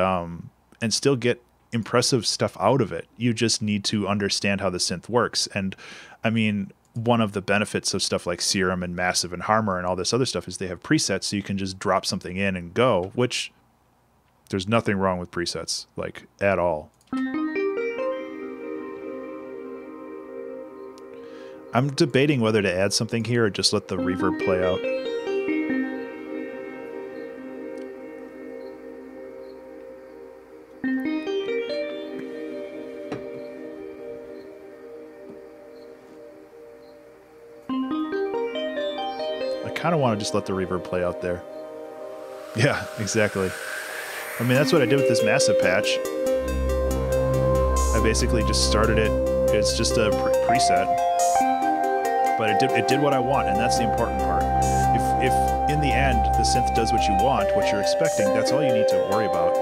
still get impressive stuff out of it. You just need to understand how the synth works. And I mean, one of the benefits of stuff like Serum and Massive and Harmor and all this other stuff is they have presets, so you can just drop something in and go, which there's nothing wrong with presets, like, at all. I'm debating whether to add something here or just let the reverb play out. I kind of want to just let the reverb play out there. Yeah, exactly. I mean, that's what I did with this Massive patch. I basically just started it. It's just a preset, but it did what I want, and that's the important part. If in the end the synth does what you want, what you're expecting, that's all you need to worry about.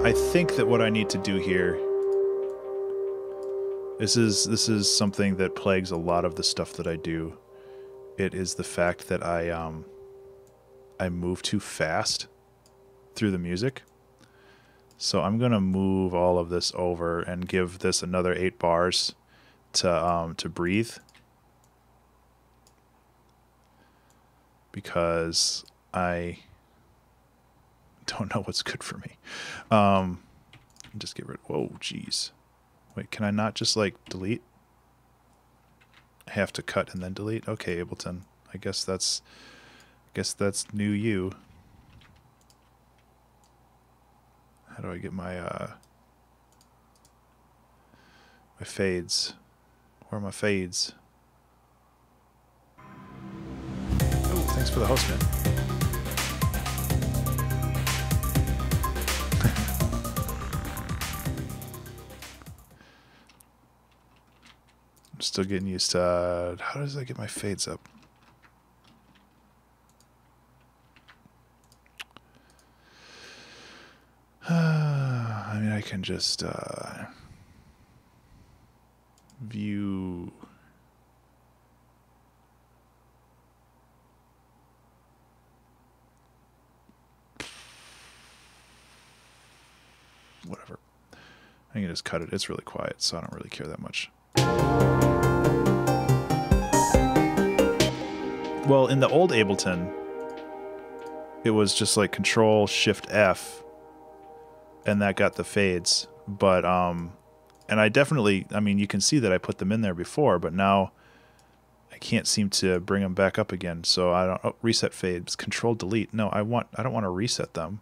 I think that what I need to do here, this is something that plagues a lot of the stuff that I do, it is the fact that I move too fast through the music. So I'm gonna move all of this over and give this another 8 bars to breathe, because I don't know what's good for me. Just get rid. Whoa, jeez. Wait, can I not just like delete? I have to cut and then delete. Okay, Ableton. I guess that's new you. How do I get my my fades? Where are my fades? Oh, thanks for the host, man. I'm still getting used to how does I get my fades up? I mean, I can just view. Whatever. I can just cut it. It's really quiet, so I don't really care that much. Well, in the old Ableton, it was just like Control Shift F, and that got the fades. But and I definitely, I mean, you can see that I put them in there before, but now I can't seem to bring them back up again. So I don't. Oh, reset fades. Control Delete. No, I don't want to reset them.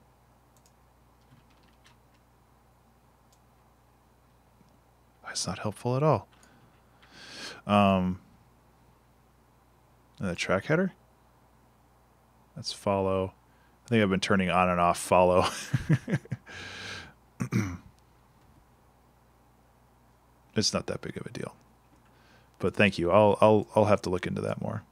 That's not helpful at all. And the track header. That's follow. I think I've been turning on and off follow. It's not that big of a deal. But thank you. I'll have to look into that more.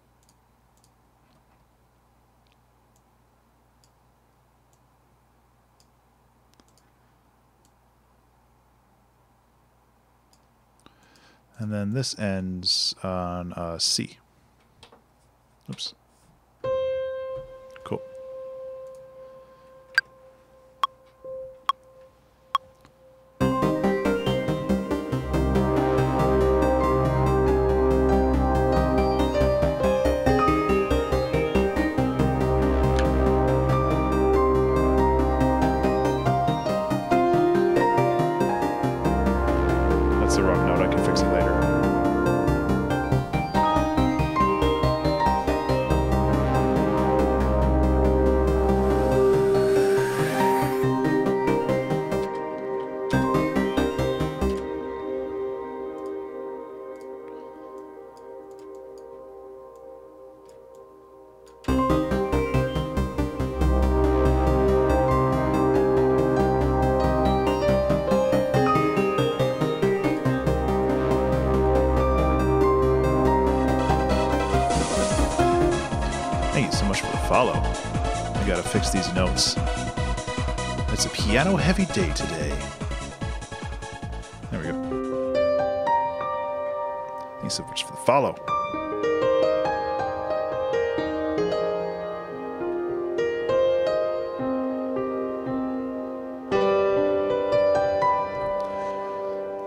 And then this ends on C. Oops. Cool. That's the wrong note. I can fix it later. Thank you so much for the follow. I gotta fix these notes. It's a piano-heavy day today. There we go. Thanks so much for the follow.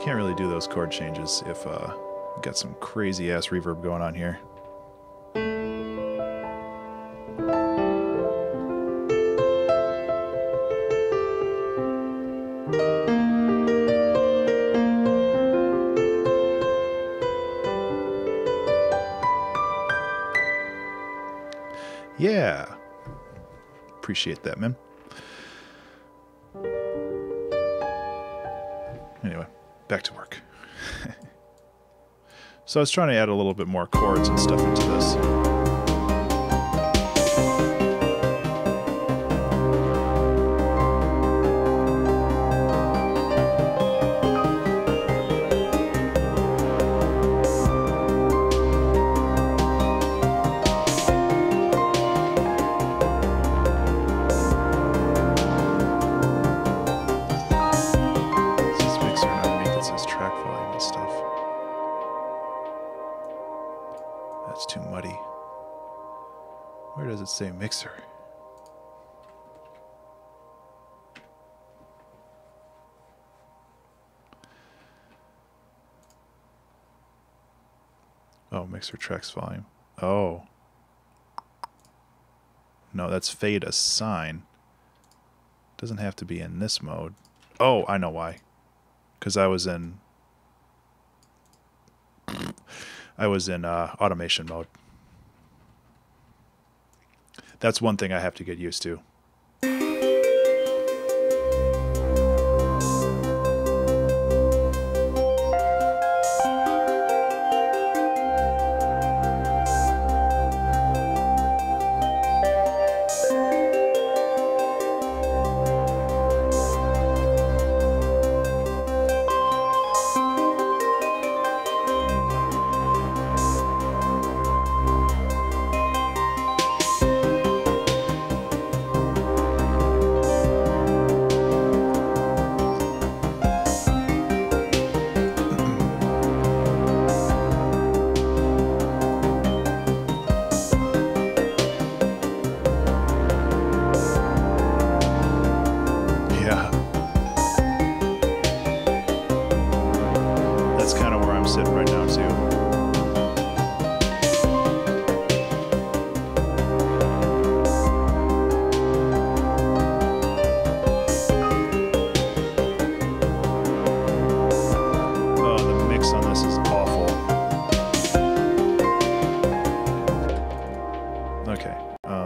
Can't really do those chord changes if we've got some crazy-ass reverb going on here. Yeah. Appreciate that, man. Anyway, back to work. So I was trying to add a little bit more chords and stuff into this. That's too muddy. does it say mixer? Oh, mixer tracks volume. Oh. No, that's fade assign. Doesn't have to be in this mode. Oh, I know why. Because I was in automation mode. That's one thing I have to get used to.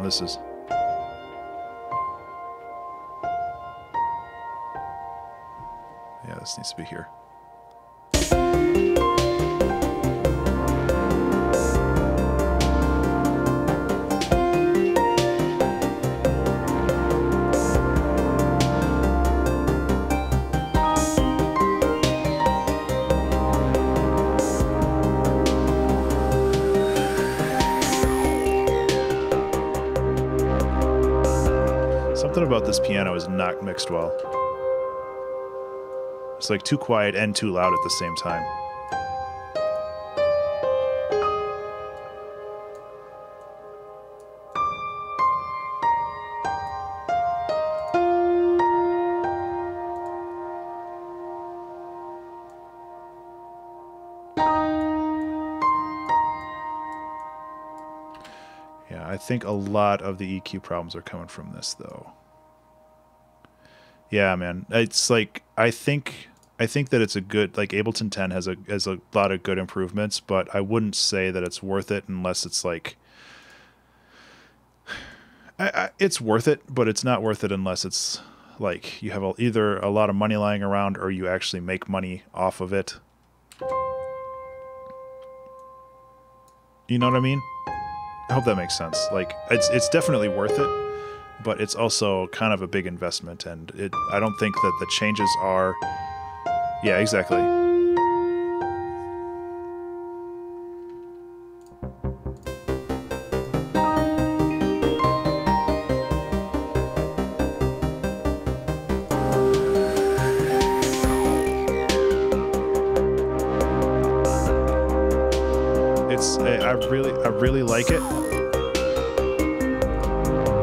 This is... Yeah, this needs to be here. Something about this piano is not mixed well. It's like too quiet and too loud at the same time. Yeah, I think a lot of the EQ problems are coming from this, though. Yeah, man. It's like I think that it's a good, like Ableton 10 has a lot of good improvements, but I wouldn't say that it's worth it unless it's like it's worth it, but it's not worth it unless it's like you have either a lot of money lying around or you actually make money off of it. You know what I mean? I hope that makes sense. Like it's definitely worth it, but it's also kind of a big investment, and I don't think that the changes are... Yeah, exactly. I really like it,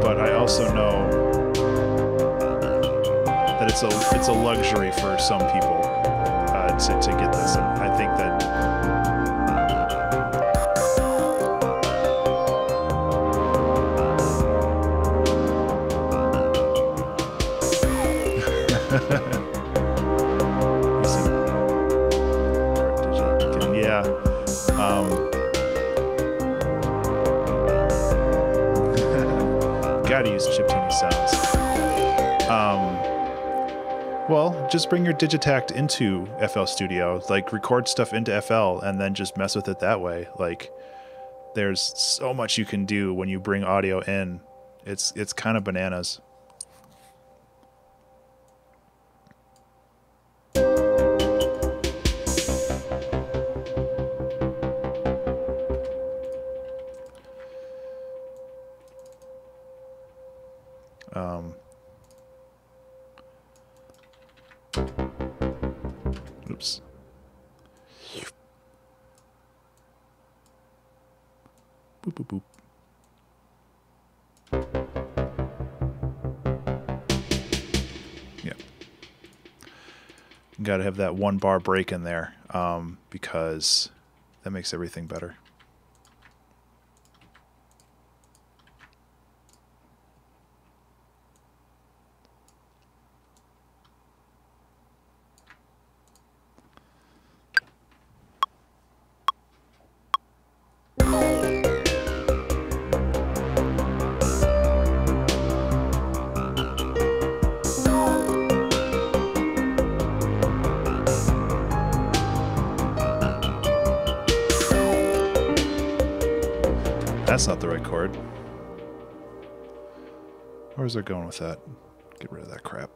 but I also know that it's a luxury for some people to get this, and I think that yeah. Gotta use chiptune sounds. Well, just bring your Digitact into FL Studio, like record stuff into FL and then just mess with it that way. Like there's so much you can do when you bring audio in. It's kind of bananas. Oops. Boop, boop, boop. Got to have that 1 bar break in there because that makes everything better. That's not the right chord. Where's it going with that? Get rid of that crap.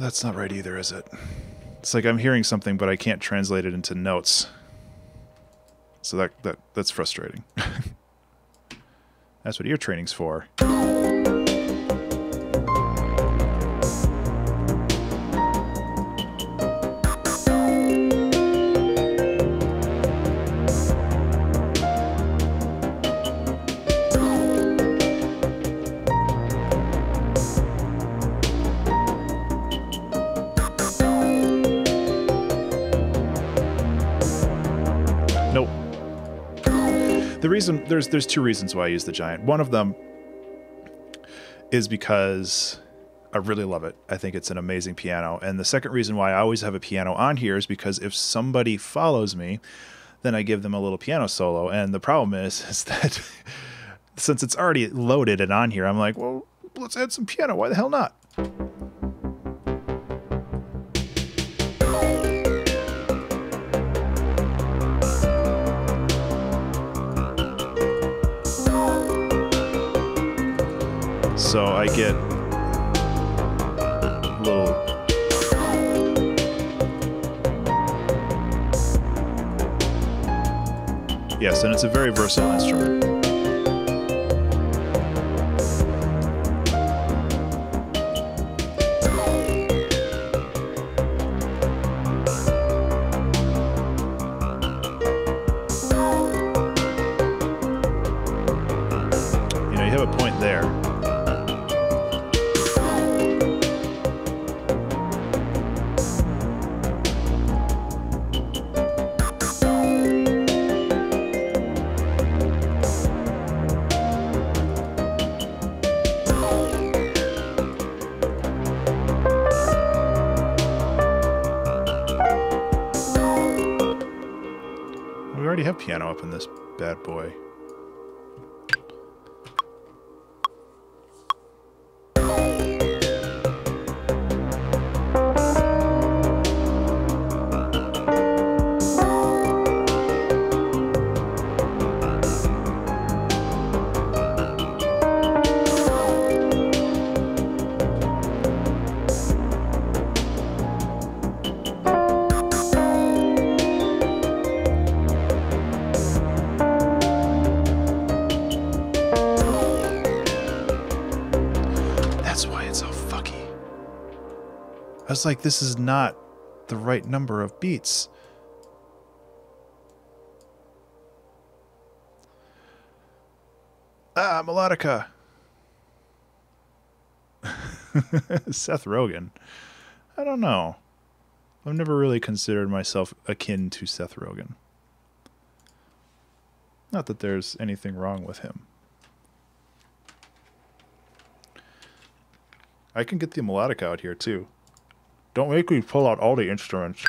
That's not right either, is it? It's like I'm hearing something, but I can't translate it into notes. So that's frustrating. That's what ear training's for. There's 2 reasons why I use the Giant. One of them is because I really love it. I think it's an amazing piano. And the second reason why I always have a piano on here is because if somebody follows me, then I give them a little piano solo. And the problem is that since it's already loaded and on here, I'm like, well, let's add some piano. Why the hell not? So I get a little... Yes, and it's a very versatile instrument. You know, you have a point there. We already have piano up in this bad boy. I was like, this is not the right number of beats. Ah, melodica. Seth Rogen. I don't know. I've never really considered myself akin to Seth Rogen. Not that there's anything wrong with him. I can get the melodica out here too. Don't make me pull out all the instruments.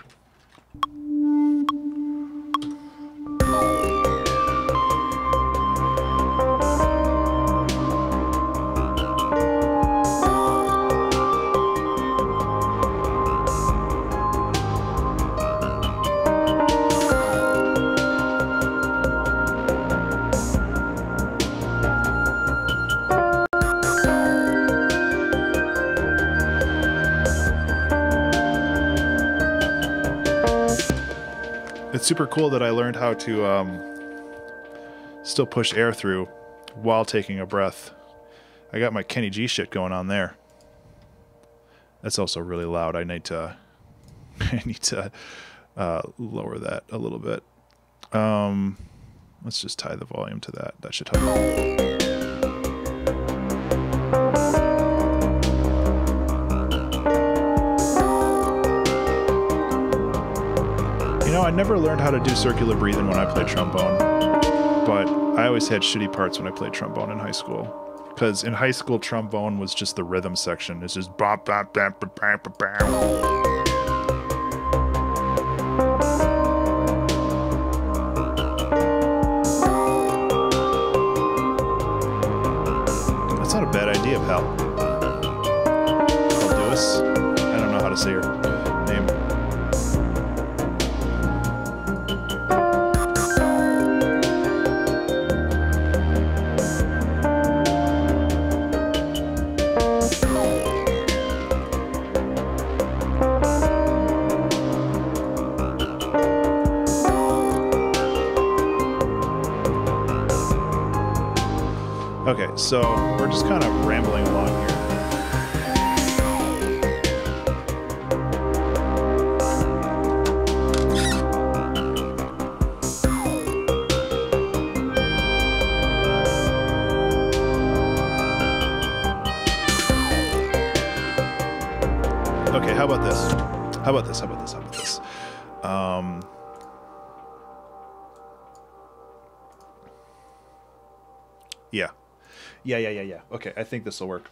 It's super cool that I learned how to still push air through while taking a breath I got my Kenny G shit going on there. That's also really loud. I need to lower that a little bit. Let's just tie the volume to that. That should help. You know, I never learned how to do circular breathing when I played trombone, but I always had shitty parts when I played trombone in high school. Because in high school, trombone was just the rhythm section. It's just bop, bop, bop, bop, bop, bop, bop. That's not a bad idea, pal. I'll do this. I don't know how to say your name. Okay, so we're just kind of rambling along here. Okay, how about this? How about this? How about this? How about this? Yeah. Yeah. Okay, I think this will work.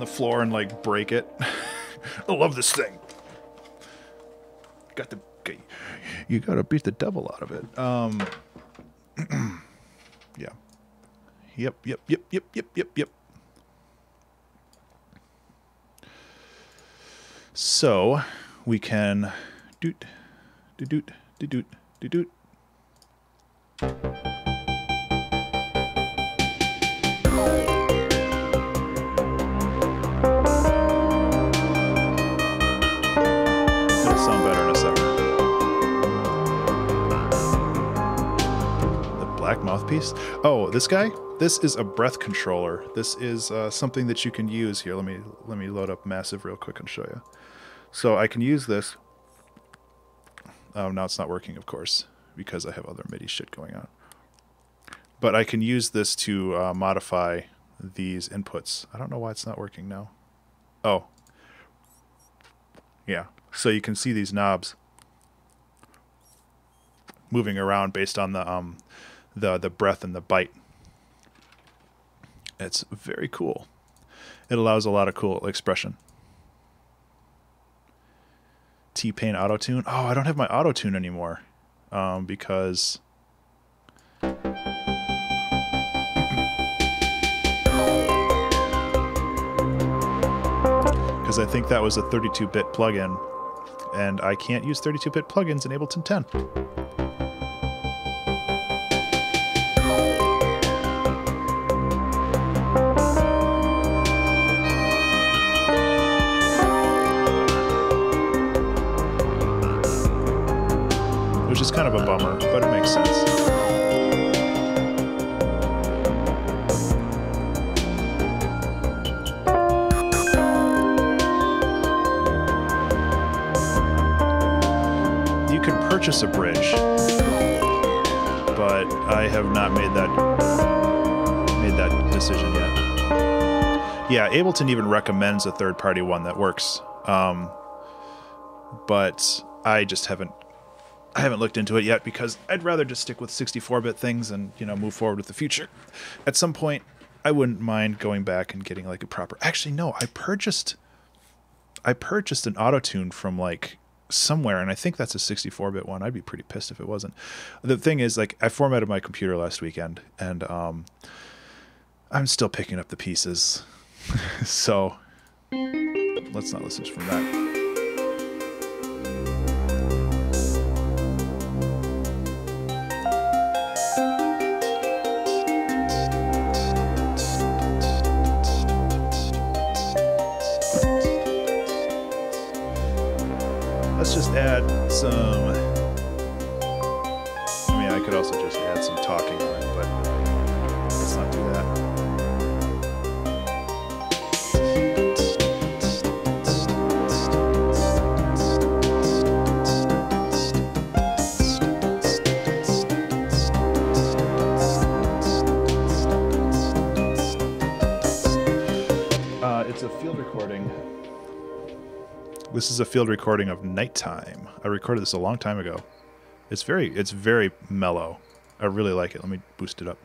Floor and like break it. I love this thing. You gotta beat the devil out of it. Yeah. Yep. So we can doot. Sound better in a second. The black mouthpiece? Oh, this guy? This is a breath controller. This is something that you can use here. Let me load up Massive real quick and show you. So I can use this. Oh, now it's not working, of course, because I have other MIDI shit going on. But I can use this to modify these inputs. I don't know why it's not working now. Oh. Yeah. So you can see these knobs moving around based on the breath and the bite. It's very cool. It allows a lot of cool expression. T-Pain auto-tune. Oh, I don't have my auto-tune anymore because I think that was a 32-bit plugin. And I can't use 32-bit plugins in Ableton 10. Which is kind of a bummer, but it makes sense. Purchase a bridge, but I have not made that decision yet. Yeah, Ableton even recommends a third-party one that works, but I just haven't looked into it yet because I'd rather just stick with 64-bit things and move forward with the future. At some point, I wouldn't mind going back and getting like a proper. Actually, no, I purchased an auto-tune from like somewhere, and I think that's a 64-bit one. I'd be pretty pissed if it wasn't. The thing is, like, I formatted my computer last weekend, and I'm still picking up the pieces. So let's not listen from that. Let's just add some, I mean, I could also just add some talking on it, but let's not do that. It's a field recording. This is a field recording of Nighttime. I recorded this a long time ago. It's very mellow. I really like it. Let me boost it up.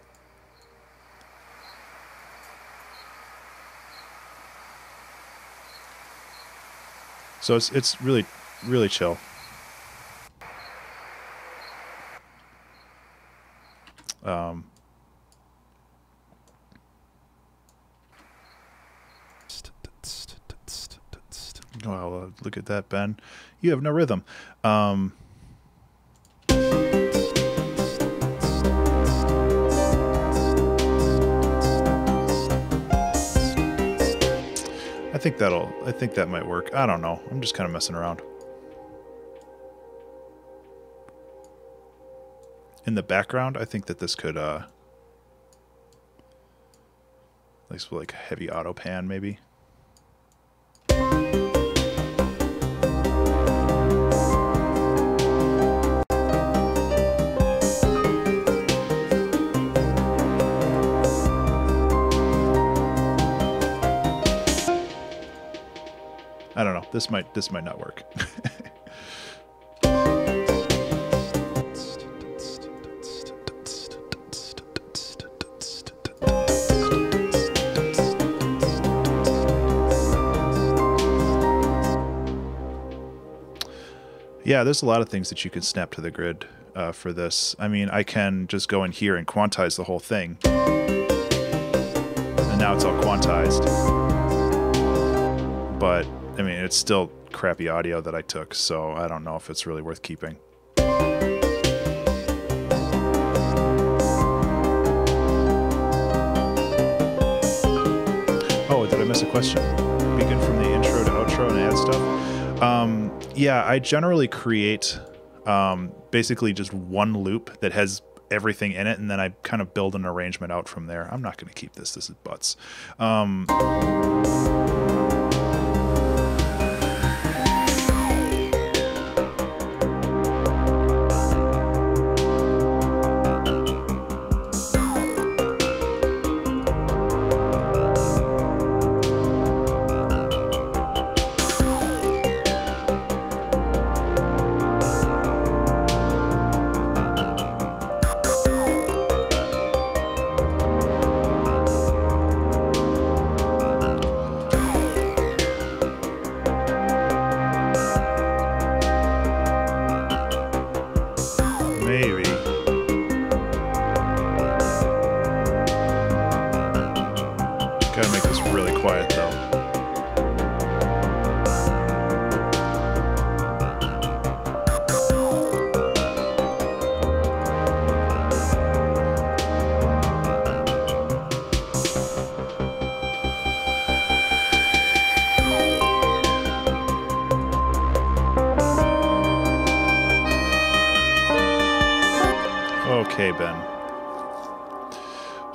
So it's really chill. Well, look at that, Ben. You have no rhythm. I think that might work. I don't know. I'm just kind of messing around. In the background, I think that this could like heavy auto pan maybe. I don't know. This might not work. Yeah, there's a lot of things that you can snap to the grid for this. I mean, I can just go in here and quantize the whole thing. And now it's all quantized. But I mean, it's still crappy audio that I took, so I don't know if it's really worth keeping. Oh, did I miss a question? Begin from the intro to outro and add stuff? Yeah, I generally create basically just one loop that has everything in it, and then I kind of build an arrangement out from there. I'm not going to keep this. This is butts.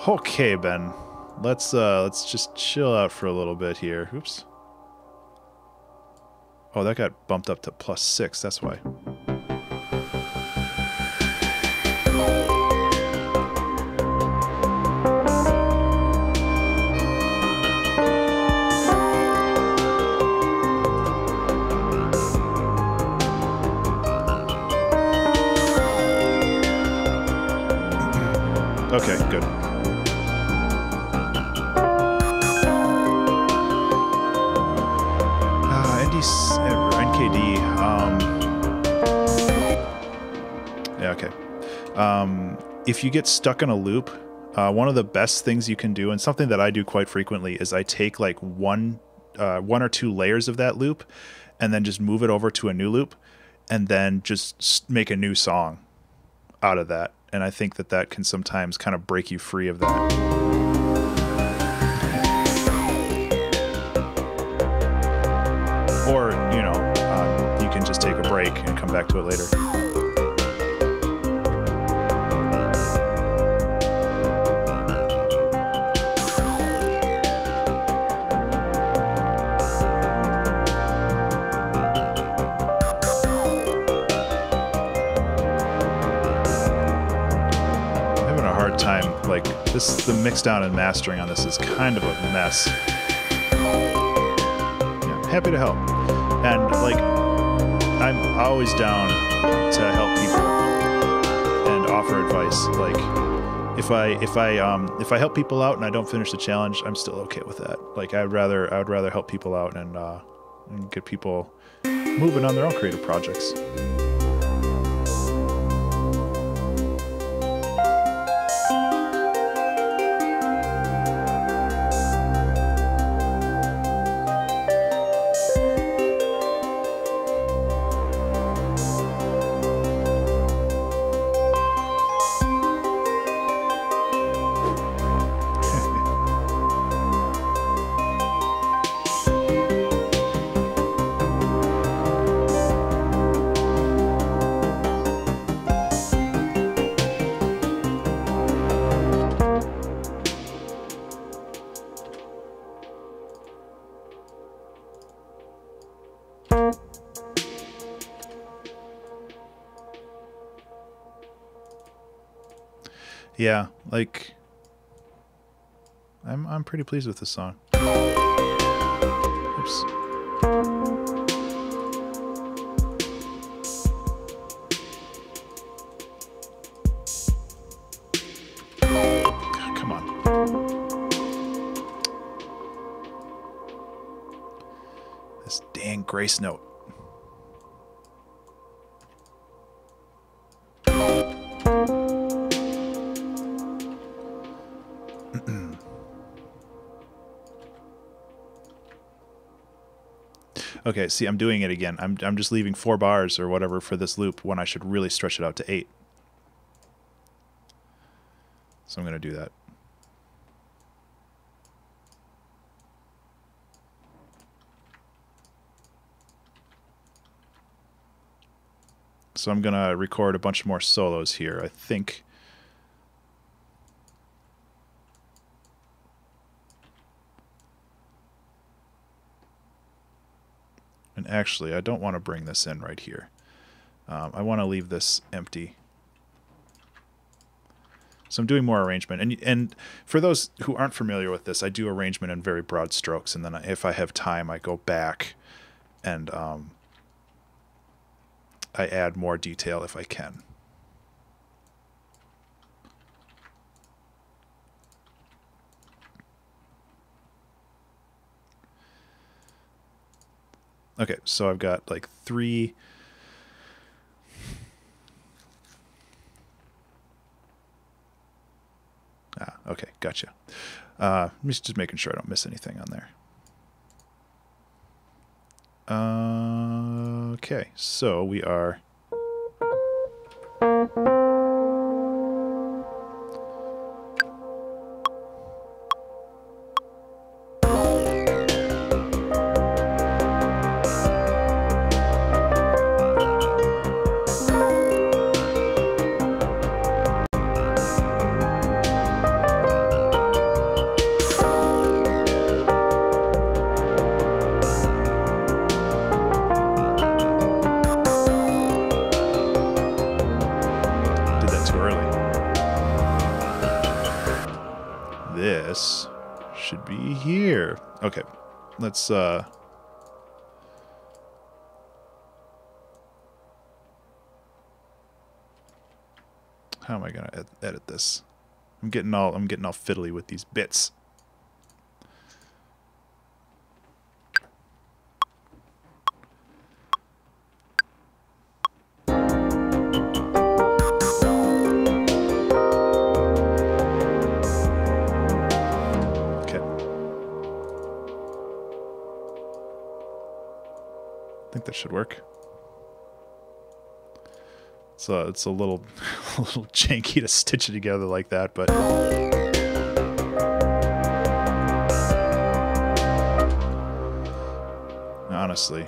Okay, Ben. Let's just chill out for a little bit here. Oops. Oh, that got bumped up to +6. That's why. Okay, good. NKD. Yeah, okay. If you get stuck in a loop, one of the best things you can do, and something that I do quite frequently, is I take like one or two layers of that loop and then just move it over to a new loop and then just make a new song out of that. And I think that that can sometimes kind of break you free of that. Or, you know, you can just take a break and come back to it later. Like this, the mix down and mastering on this is kind of a mess. Yeah, happy to help, and like I'm always down to help people and offer advice. Like if I help people out and I don't finish the challenge, I'm still okay with that. Like I'd rather help people out and get people moving on their own creative projects. Yeah, like I'm pretty pleased with this song. Oops. Come on. This dang grace note. Okay, see, I'm doing it again. I'm just leaving 4 bars or whatever for this loop when I should really stretch it out to 8. So I'm going to do that. So I'm going to record a bunch more solos here, I think. And actually, I don't want to bring this in right here. I want to leave this empty. So I'm doing more arrangement. And for those who aren't familiar with this, I do arrangement in very broad strokes. And then if I have time, I go back and I add more detail if I can. Okay, so I've got like 3. Okay, gotcha. I'm just making sure I don't miss anything on there. Okay, so we are... This should be here. Okay, let's how am I gonna edit this? I'm getting all fiddly with these bits. should work. So it's a little, a little janky to stitch it together like that, but honestly.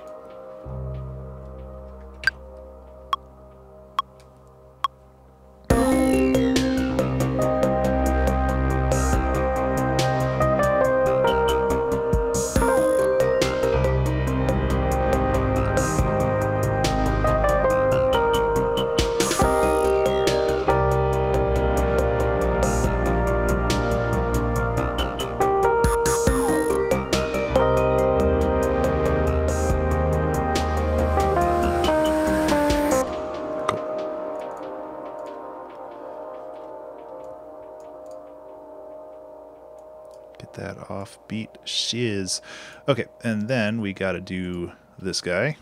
That offbeat shiz. Okay, and then we got to do this guy,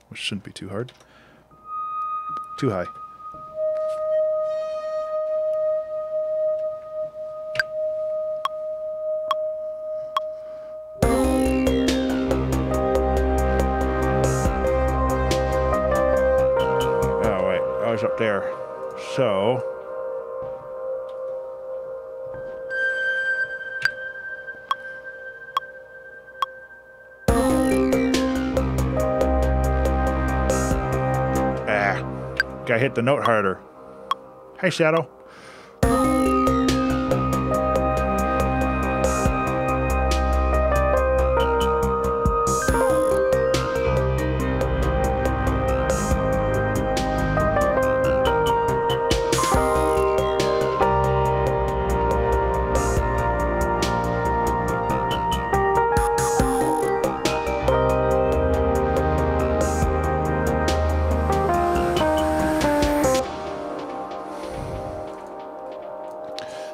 which shouldn't be too hard. Too high. Oh wait, I was up there. So I hit the note harder. Hey, Shadow.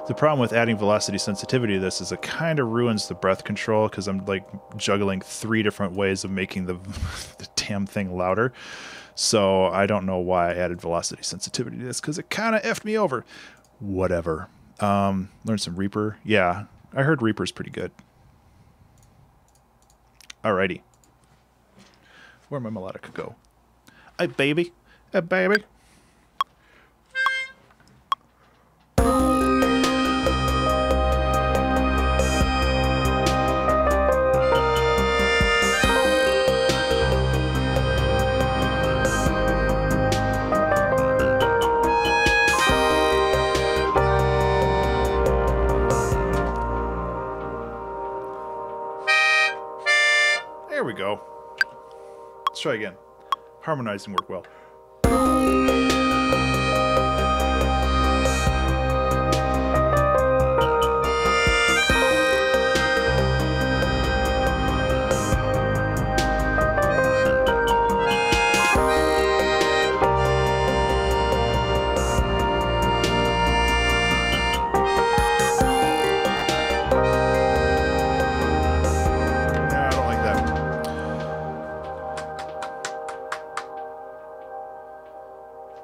The problem with adding velocity sensitivity to this is it kind of ruins the breath control because I'm like juggling 3 different ways of making the damn thing louder. So I don't know why I added velocity sensitivity to this because it kind of effed me over. Whatever. Learn some Reaper. Yeah, I heard Reaper's pretty good. Alrighty. Where'd my melodica go? Hey, baby. Hey, baby. There we go. Let's try again. Harmonizing work well.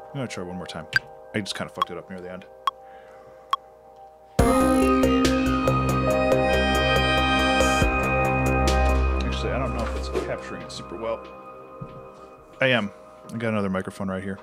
I'm gonna try one more time. I just kind of fucked it up near the end. Actually, I don't know if it's capturing it super well. I am. I got another microphone right here.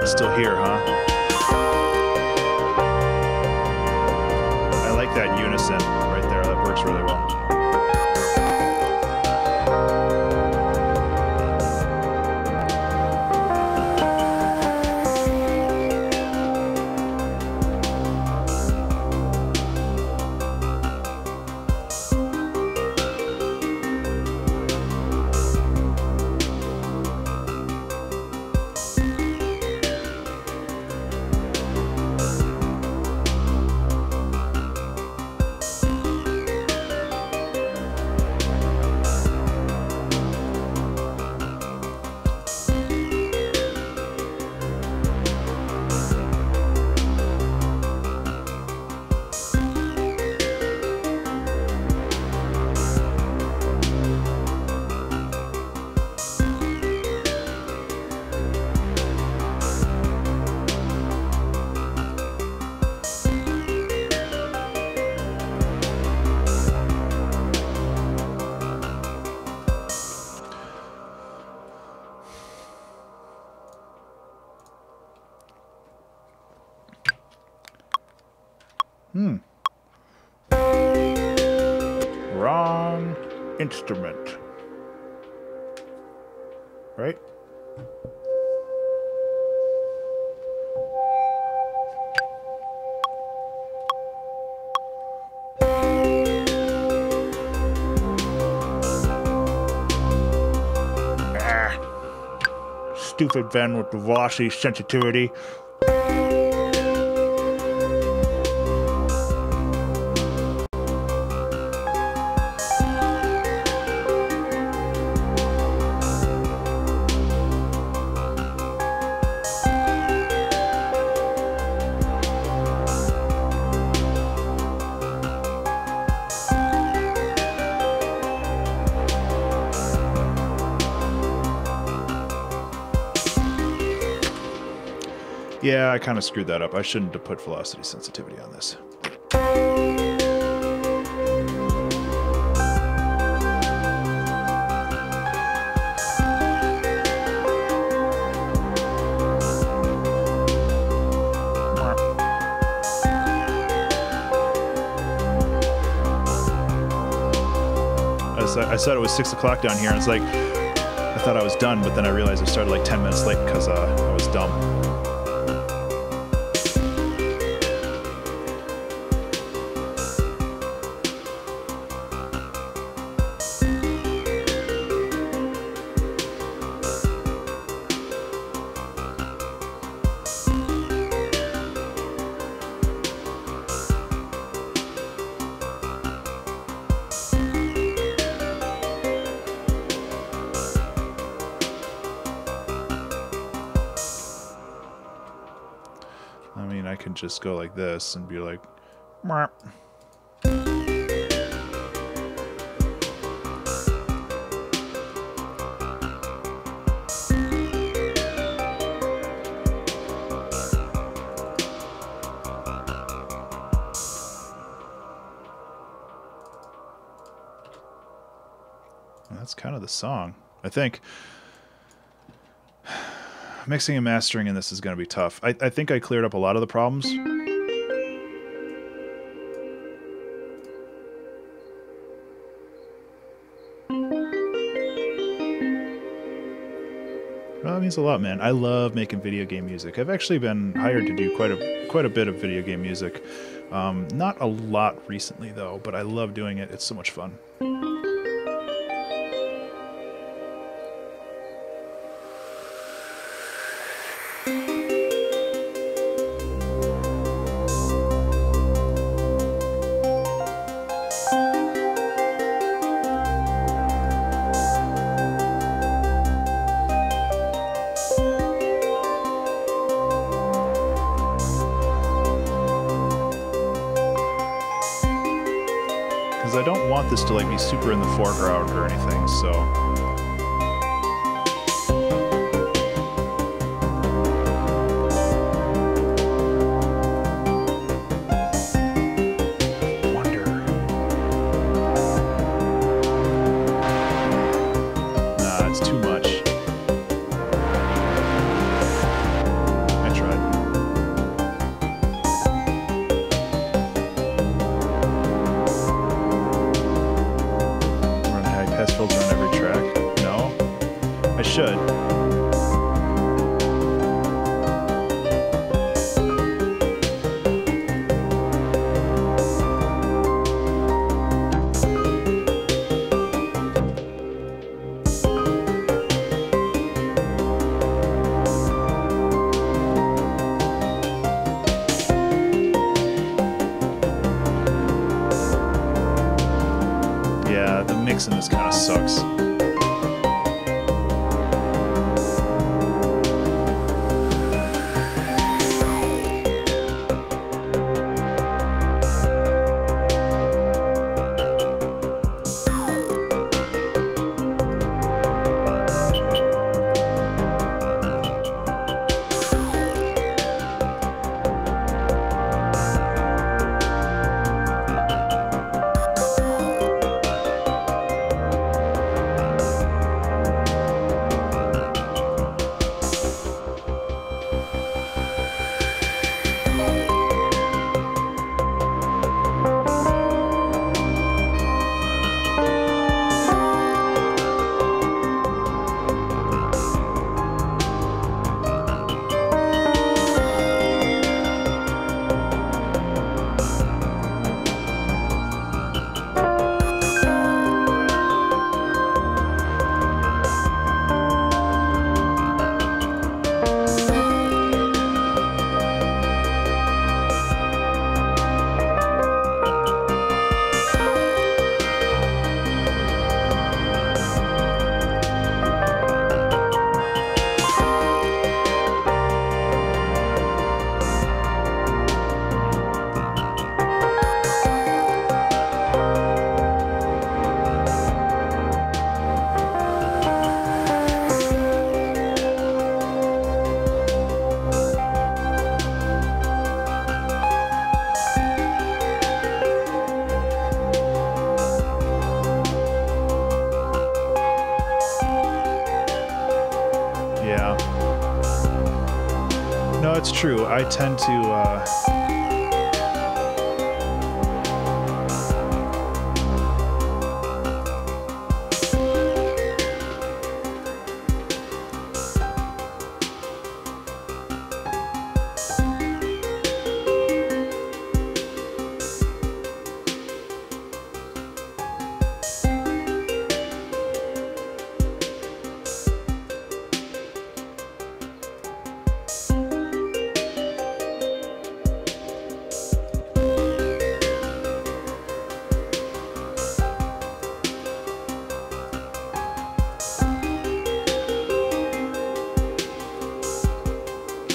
Still here, huh? I like that unison right there. That works really well. Wrong instrument. Right? Stupid Ben with the Vossi sensitivity. Yeah, I kind of screwed that up. I shouldn't have put velocity sensitivity on this. I said it was 6 o'clock down here, and it's like, I thought I was done, but then I realized I started like 10 minutes late because I was dumb. I mean, I can just go like this and be like, Mwah. That's kind of the song, I think. Mixing and mastering in this is going to be tough. I think I cleared up a lot of the problems. Well, that means a lot, man. I love making video game music. I've actually been hired to do quite a bit of video game music. Not a lot recently, though, but I love doing it. It's so much fun. I don't want this to like be super in the foreground or anything, so wonder. Nah, it's too much. I tried. Filter on every track? No? I should. Yeah, the mix in this kind of sucks. Yeah. No, it's true. I tend to...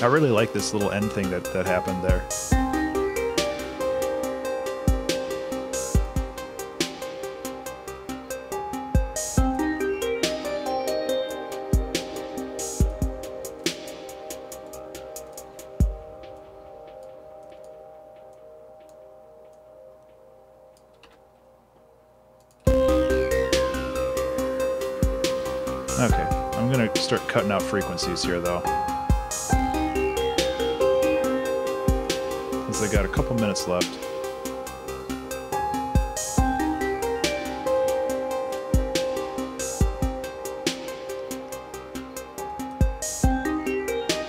I really like this little end thing that happened there. Okay, I'm gonna start cutting out frequencies here though. I got a couple minutes left.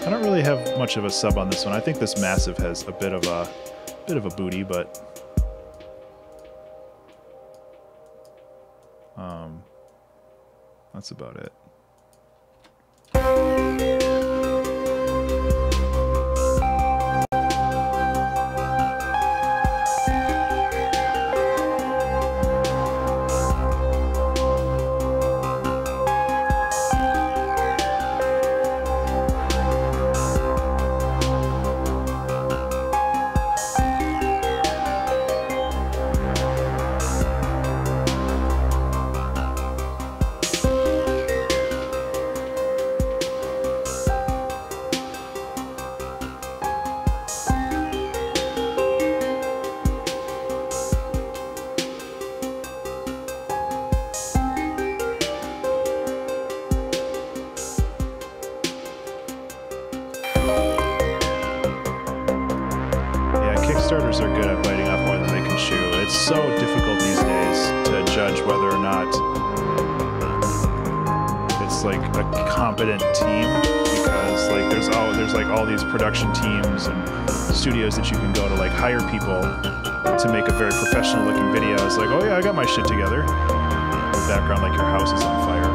I don't really have much of a sub on this one. I think this Massive has a bit of a booty, but that's about it. Kickstarters are good at biting off more than they can chew. It's so difficult these days to judge whether or not it's like a competent team, because like there's like all these production teams and studios that you can go to like hire people to make a very professional looking video. It's like, oh yeah, I got my shit together. In the background, like your house is on fire.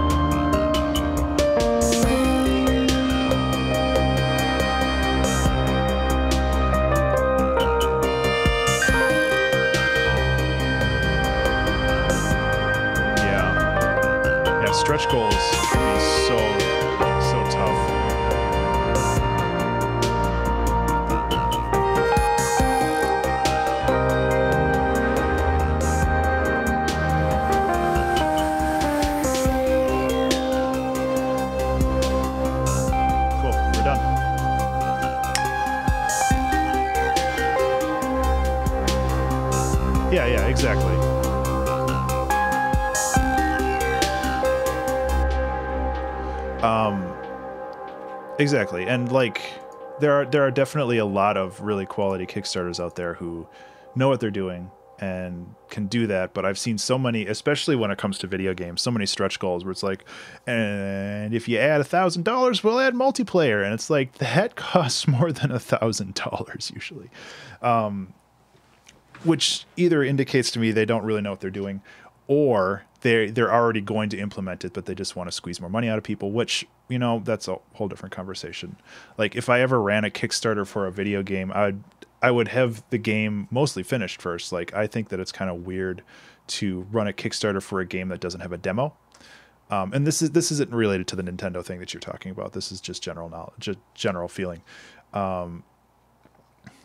Stretch goals can be so tough. Cool, we're done. Yeah, exactly. Exactly, and like there are definitely a lot of really quality Kickstarters out there who know what they're doing and can do that, but I've seen so many, especially when it comes to video games, so many stretch goals where it's like, and if you add $1,000, we'll add multiplayer, and it's like that costs more than $1,000 usually, which either indicates to me they don't really know what they're doing, or they're already going to implement it, but they just want to squeeze more money out of people, which, you know, that's a whole different conversation. Like if I ever ran a Kickstarter for a video game, I would have the game mostly finished first. Like I think that it's kind of weird to run a Kickstarter for a game that doesn't have a demo. And this isn't related to the Nintendo thing that you're talking about. This is just general knowledge, just general feeling. And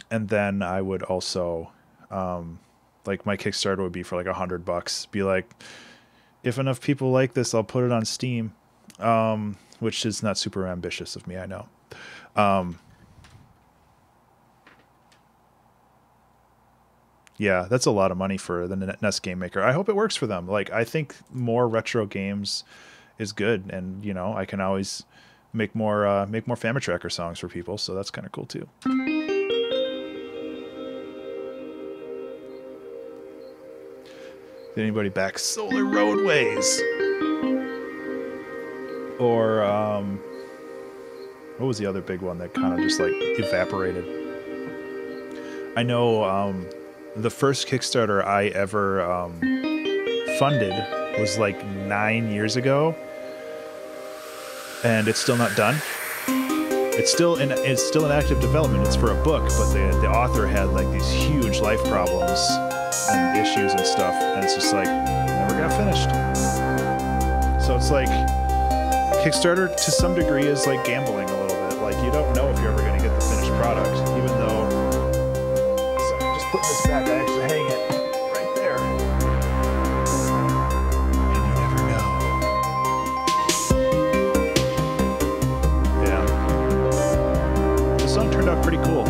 then I would also, like my Kickstarter would be for like $100. Be like, if enough people like this, I'll put it on Steam, which is not super ambitious of me, I know. Yeah, that's a lot of money for the NES Game Maker. I hope it works for them. Like, I think more retro games is good, and you know, I can always make more Family Tracker songs for people. So that's kind of cool too. Did anybody back Solar Roadways? Or what was the other big one that kind of just like evaporated? I know the first Kickstarter I ever funded was like 9 years ago, and it's still not done. It's still in active development. It's for a book, but the author had like these huge life problems and issues and stuff, and it's just like never got finished. So it's like Kickstarter to some degree is like gambling a little bit. Like you don't know if you're ever going to get the finished product, even though. Sorry, just putting this back. I actually hang it right there, and you never know. Yeah, the song turned out pretty cool.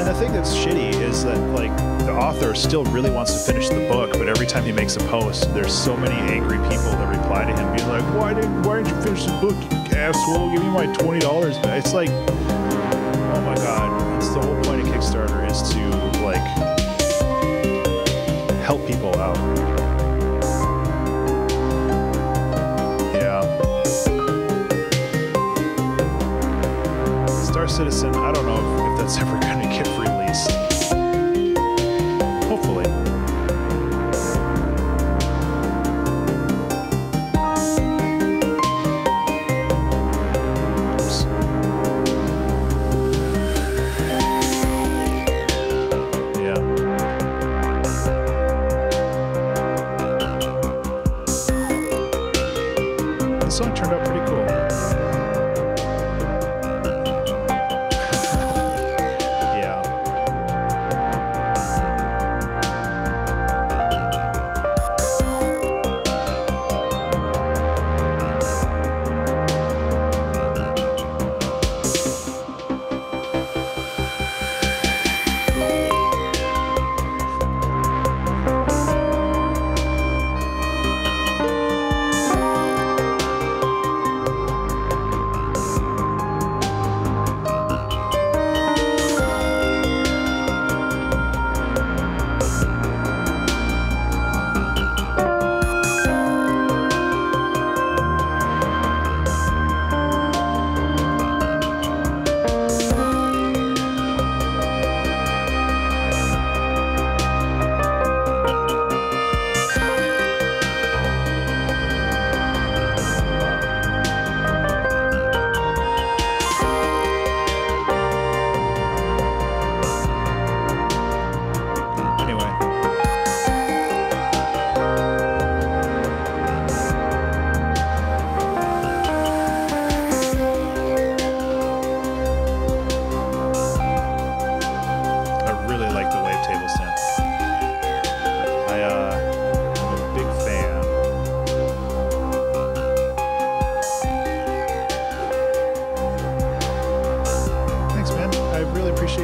The thing that's shitty is that like the author still really wants to finish the book, but every time he makes a post, there's so many angry people that reply to him being like, why didn't you finish the book, you asshole? Give me my $20 back. It's like, oh my god, it's the whole point of Kickstarter is to like help people out. Yeah. Star Citizen, I don't know if that's ever going to get released. Hopefully. Oops. Yeah. The song turned out pretty cool.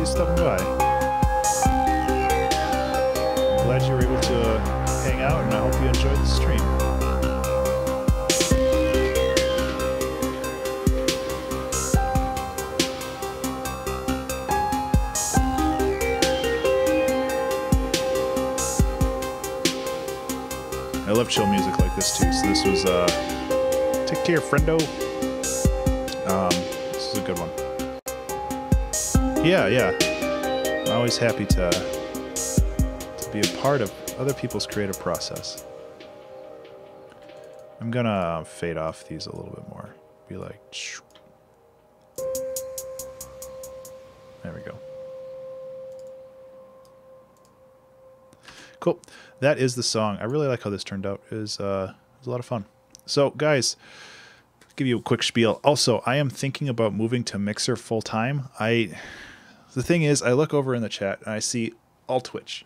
Stopping by. I'm glad you were able to hang out, and I hope you enjoyed the stream. I love chill music like this too, so this was Take Care, Friendo. This is a good one. Yeah. I'm always happy to be a part of other people's creative process. I'm gonna fade off these a little bit more. Be like, shoo. There we go. Cool. That is the song. I really like how this turned out. It was a lot of fun. So, guys, give you a quick spiel. Also, I am thinking about moving to Mixer full time. The thing is, I look over in the chat and I see all Twitch.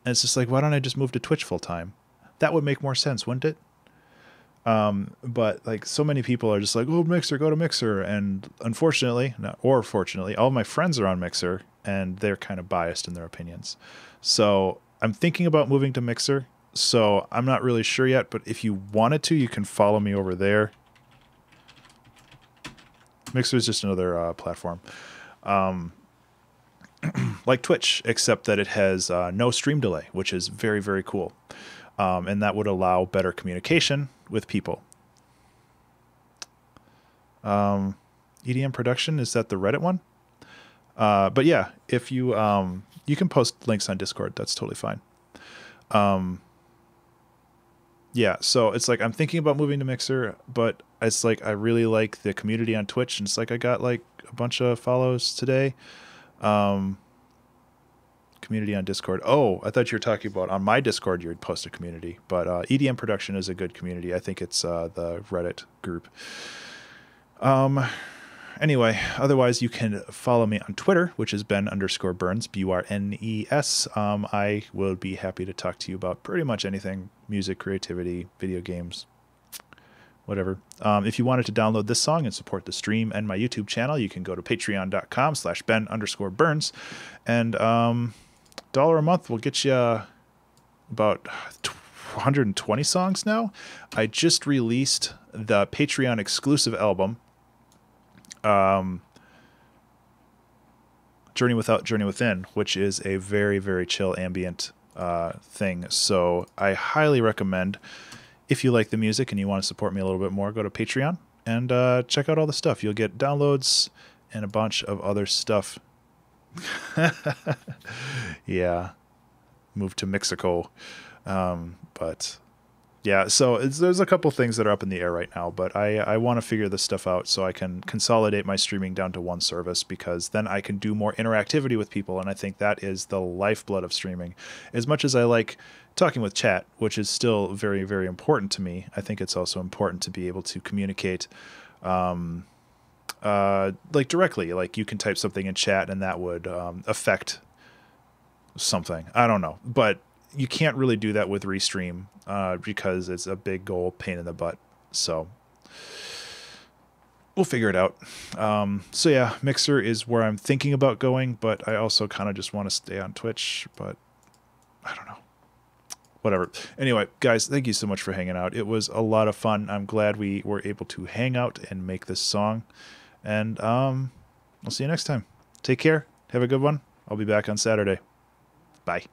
And it's just like, why don't I just move to Twitch full time? That would make more sense, wouldn't it? But like so many people are just like, oh, Mixer, go to Mixer. And unfortunately, or fortunately, all my friends are on Mixer and they're kind of biased in their opinions. So I'm thinking about moving to Mixer. So I'm not really sure yet, but if you wanted to, you can follow me over there. Mixer is just another platform. Like Twitch, except that it has no stream delay, which is very, very cool. And that would allow better communication with people. EDM production, is that the Reddit one? But yeah, if you you can post links on Discord, that's totally fine. Yeah, so it's like I'm thinking about moving to Mixer, but it's like I really like the community on Twitch, and it's like I got like a bunch of follows today. Community on Discord. Oh, I thought you were talking about on my Discord you would post a community, but EDM production is a good community. I think it's the Reddit group. Anyway, otherwise you can follow me on Twitter, which is Ben_Burns, BURNES. I will be happy to talk to you about pretty much anything, music, creativity, video games, whatever. If you wanted to download this song and support the stream and my YouTube channel, you can go to patreon.com/Ben_Burns. And $1 a month will get you about 120 songs now. I just released the Patreon exclusive album, Journey Without Journey Within, which is a very, very chill ambient thing. So I highly recommend, if you like the music and you want to support me a little bit more, go to Patreon and check out all the stuff. You'll get downloads and a bunch of other stuff. Yeah, moved to Mexico. But yeah, so there's a couple things that are up in the air right now, but I want to figure this stuff out so I can consolidate my streaming down to one service, because then I can do more interactivity with people, and I think that is the lifeblood of streaming. As much as I like talking with chat, which is still very, very important to me, I think it's also important to be able to communicate like directly. Like you can type something in chat and that would affect something. I don't know, but you can't really do that with Restream because it's a big old pain in the butt. So we'll figure it out. So yeah, Mixer is where I'm thinking about going, but I also kind of just want to stay on Twitch, but I don't know. Whatever. Anyway, guys, thank you so much for hanging out. It was a lot of fun. I'm glad we were able to hang out and make this song. And I'll see you next time. Take care. Have a good one. I'll be back on Saturday. Bye.